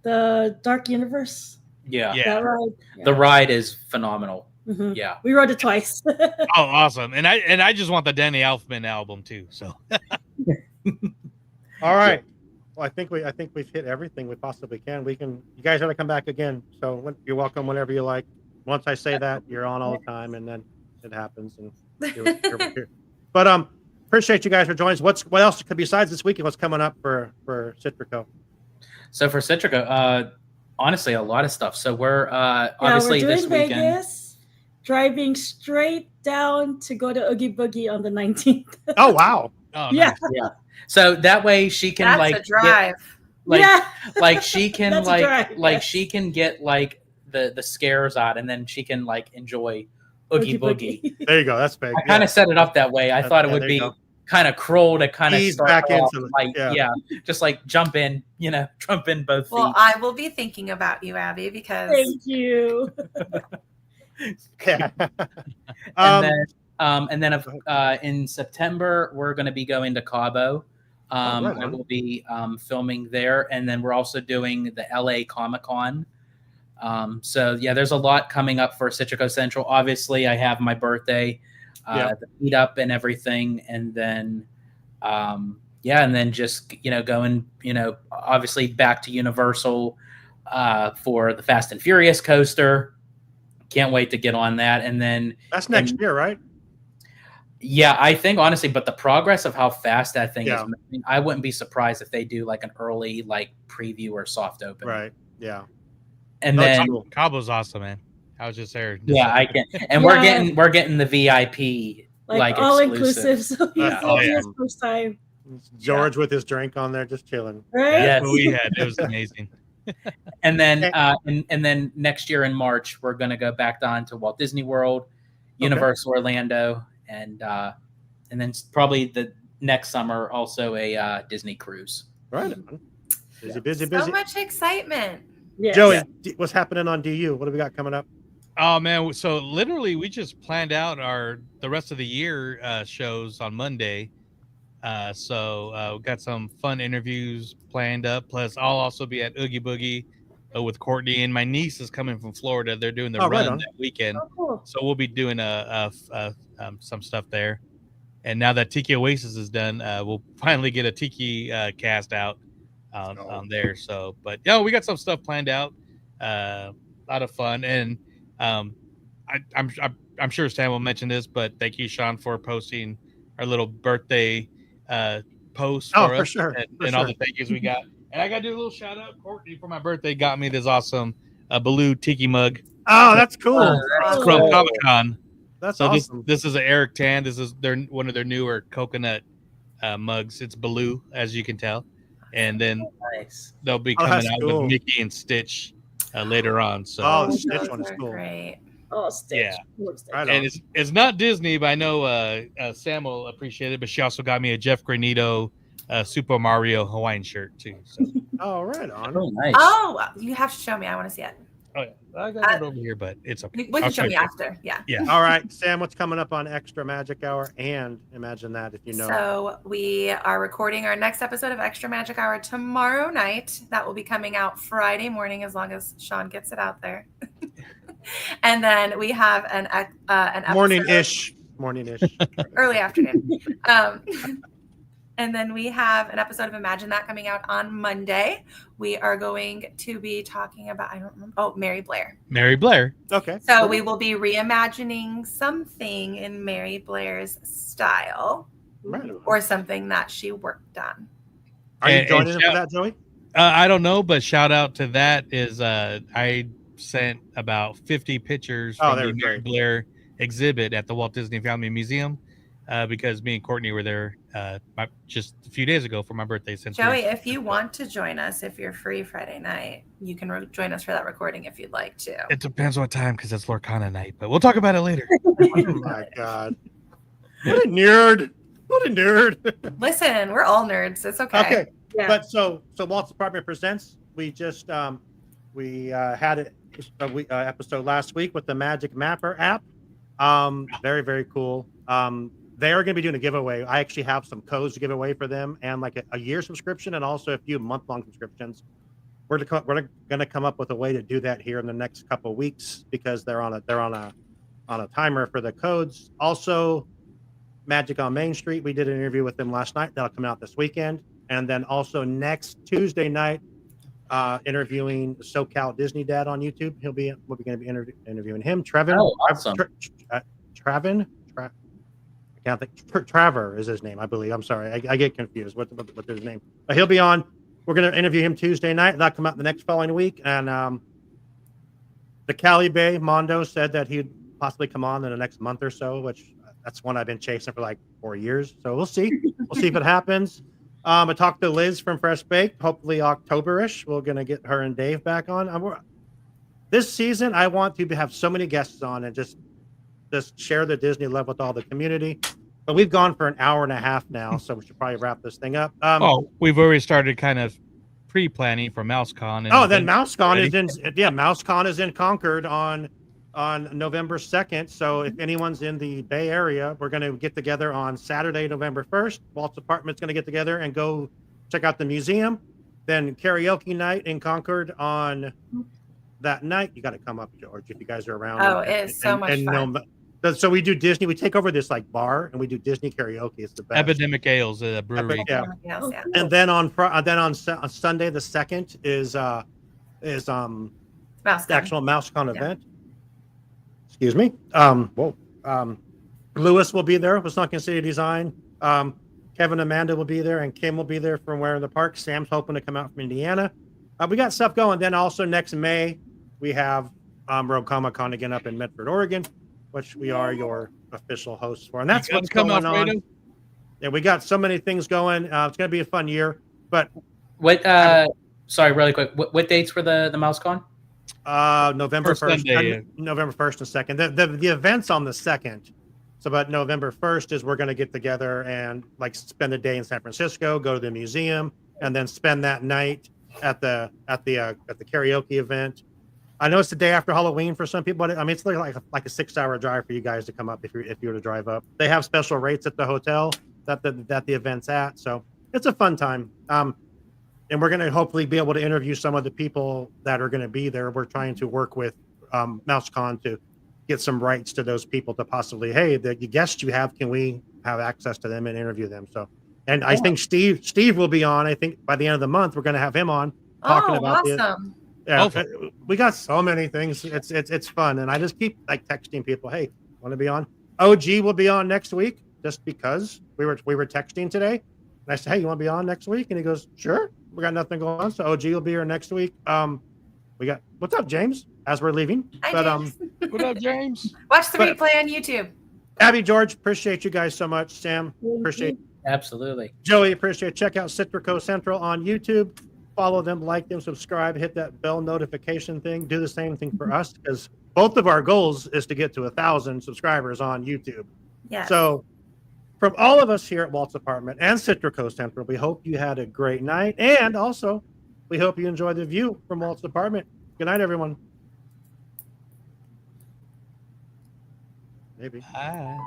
F: the Dark Universe.
D: Yeah.
F: That ride.
D: The ride is phenomenal.
F: Mm-hmm.
D: Yeah,
F: we rode it twice.
E: Oh, awesome! And I just want the Danny Elfman album too. So,
C: all right. Well, I think we've hit everything we possibly can. You guys are to come back again. So you're welcome whenever you like. Once I say that, you're on all the time, and then it happens. And you're here. But appreciate you guys for joining us. What else could besides this weekend? What's coming up for Citrico?
D: So for Citrico, honestly, a lot of stuff. So we're obviously
F: we're doing
D: this weekend.
F: Vegas. Driving straight down to go to Oogie Boogie on the 19th.
C: Oh wow!
E: Oh,
F: yeah,
E: nice.
D: Yeah. So that way she can
G: That's a drive.
D: Like she can
F: That's a drive, yes.
D: she can get like the scares out, and then she can like enjoy Oogie Boogie.
C: There you go. That's big.
D: I kind of set it up that way. I thought it would be kind of cruel to kind of start
C: back
D: off
C: into
D: like just like jump in both feet.
G: Well, I will be thinking about you, Abby, because
F: thank you.
D: And then in September we're going to be going to Cabo. I will be filming there, and then we're also doing the LA Comic-Con. So yeah, there's a lot coming up for Citrico Central. Obviously, I have my birthday, the meetup and everything, and then and then just going obviously back to Universal for the Fast and Furious coaster. Can't wait to get on that. And then
C: that's next year, right?
D: Yeah, I think honestly, but the progress of how fast that thing is moving, I wouldn't be surprised if they do like an early like preview or soft open.
C: Right. Yeah.
D: And then
E: Cabo's awesome, man. I was just there.
D: I can. And we're getting the VIP like
F: all
D: exclusive.
F: inclusive. So his first time.
C: George with his drink on there, just chilling.
F: Right.
E: That's what we had. It was amazing.
D: And then and then next year in March we're going to go back down to Walt Disney World, Universal Orlando, and then probably the next summer also a Disney cruise.
C: Right. Busy.
G: So much excitement.
F: Yes.
C: Joey, what's happening on DU? What do we got coming up?
E: Oh man, so literally we just planned out the rest of the year shows on Monday. So we got some fun interviews planned up. Plus, I'll also be at Oogie Boogie with Courtney, and my niece is coming from Florida. They're doing the run that weekend, so we'll be doing some stuff there. And now that Tiki Oasis is done, we'll finally get a Tiki cast out on there. So, but we got some stuff planned out. A lot of fun, and I'm sure Sam will mention this, but thank you, Sean, for posting our little birthday post for us
C: sure.
E: and all the thank yous we got. And I got to do a little shout out. Courtney for my birthday got me this awesome a Baloo Tiki mug.
C: Oh, that's cool.
E: From Comic Con.
C: That's
E: so
C: awesome.
E: This is an Eric Tan. This is one of their newer coconut mugs. It's Baloo, as you can tell, and then they'll be coming out with Mickey and Stitch later on. So
C: the Stitch one is cool.
G: Great.
F: Oh, Stitch.
E: Yeah.
C: Right
E: And it's not Disney, but I know Sam will appreciate it. But she also got me a Jeff Granito Super Mario Hawaiian shirt too. So.
C: Oh, right on.
D: Oh, nice.
G: Oh, you have to show me. I want to see it.
E: Oh yeah, I got it over here, but it's okay.
G: We can show me after. Yeah.
E: Yeah.
C: All right, Sam, what's coming up on Extra Magic Hour? And imagine that if you know.
G: So we are recording our next episode of Extra Magic Hour tomorrow night. That will be coming out Friday morning, as long as Sean gets it out there. And then we have an episode,
C: morning-ish,
G: early afternoon. And then we have an episode of Imagine That coming out on Monday. We are going to be talking about, I don't remember. Oh, Mary Blair.
E: Mary Blair.
C: Okay.
G: So we will be reimagining something in Mary Blair's style, or something that she worked on.
C: Are you joining us for that, Joey?
E: I don't know, but shout out to that is I sent about 50 pictures from the Mary Blair exhibit at the Walt Disney Family Museum. Because me and Courtney were there just a few days ago for my birthday.
G: Joey, if you want to join us, if you're free Friday night, you can join us for that recording if you'd like to.
E: It depends what time, because it's Lorcana night, but we'll talk about it later.
C: Oh my God. What a nerd. What a nerd.
G: Listen, we're all nerds. It's okay.
C: Okay.
G: Yeah.
C: But so Walt's Apartment Presents, we just had an episode last week with the Magic Mapper app. Very, very cool. They are going to be doing a giveaway. I actually have some codes to give away for them, and like a year subscription, and also a few month-long subscriptions. We're going to come up with a way to do that here in the next couple of weeks, because they're on a timer for the codes. Also, Magic on Main Street. We did an interview with them last night. That'll come out this weekend, and then also next Tuesday night, interviewing SoCal Disney Dad on YouTube. We're going to be interviewing him. Trevin.
D: Oh, awesome.
C: Trevin. I can't think. Trevor is his name, I believe. I'm sorry, I get confused. What's his name? But he'll be on. We're going to interview him Tuesday night. That'll come out the next following week. And the Cali Bay Mondo said that he'd possibly come on in the next month or so, which that's one I've been chasing for like 4 years. So we'll see. We'll see if it happens. I talked to Liz from Fresh Baked. Hopefully October-ish, we're going to get her and Dave back on. This season, I want to have so many guests on and just share the Disney love with all the community. But we've gone for an hour and a half now, so we should probably wrap this thing up.
E: We've already started kind of pre-planning for MouseCon.
C: Then MouseCon is in. Yeah, MouseCon is in Concord on November 2nd. So if anyone's in the Bay Area, we're going to get together on Saturday, November 1st. Walt's Apartment's going to get together and go check out the museum. Then karaoke night in Concord on that night. You got to come up, George, if you guys are around.
G: Oh, it's so much fun.
C: So we do Disney. We take over this like bar and we do Disney karaoke. It's the best.
E: Epidemic Ales, a brewery.
C: Yeah. And then on Sunday the 2nd is the actual MouseCon event. Excuse me. Lewis will be there with Sunken City Design. Kevin and Amanda will be there, and Kim will be there from Where in the Park. Sam's hoping to come out from Indiana. We got stuff going. Then also next May we have Rogue Comic Con again up in Medford, Oregon, which we are your official hosts for. And that's what's going on. Yeah, we got so many things going. It's going to be a fun year. But
D: sorry, really quick. What dates for the MouseCon?
C: November 1st. November 1st and 2nd. The event's on the 2nd. So but November 1st is we're going to get together and like spend a day in San Francisco, go to the museum, and then spend that night at the karaoke event. I know it's the day after Halloween for some people, but I mean it's like a 6-hour drive for you guys to come up if you were to drive up. They have special rates at the hotel that the event's at, so it's a fun time. And we're going to hopefully be able to interview some of the people that are going to be there. We're trying to work with MouseCon to get some rights to those people to possibly, hey, the guests you have, can we have access to them and interview them? So, and I think Steve will be on. I think by the end of the month we're going to have him on talking about
G: awesome.
C: We got so many things. It's fun, and I just keep like texting people, hey, want to be on? OG will be on next week, just because we were texting today, and I said, hey, you want to be on next week? And he goes, sure. We got nothing going on, so OG will be here next week. we got what's up, James? As we're leaving,
G: Hi, James.
E: What up, James?
G: Watch the replay on YouTube.
C: Abby, George, appreciate you guys so much. Sam, appreciate.
D: Absolutely.
C: Joey, appreciate it. Check out Citrico Central on YouTube. Follow them, like them, subscribe, hit that bell notification thing. Do the same thing for us, because both of our goals is to get to 1,000 subscribers on YouTube.
G: Yeah.
C: So from all of us here at Walt's Apartment and Citrico Central, we hope you had a great night. And also, we hope you enjoy the view from Walt's Apartment. Good night, everyone. Maybe.
E: Bye.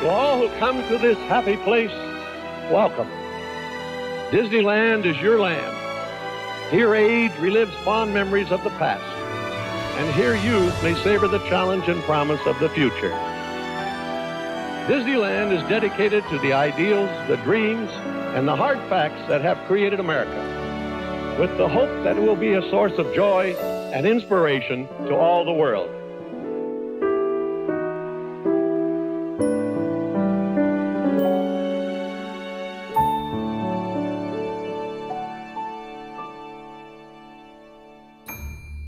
A: To all who come to this happy place, welcome. Disneyland is your land. Here age relives fond memories of the past, and here youth may savor the challenge and promise of the future. Disneyland is dedicated to the ideals, the dreams, and the hard facts that have created America, with the hope that it will be a source of joy and inspiration to all the world.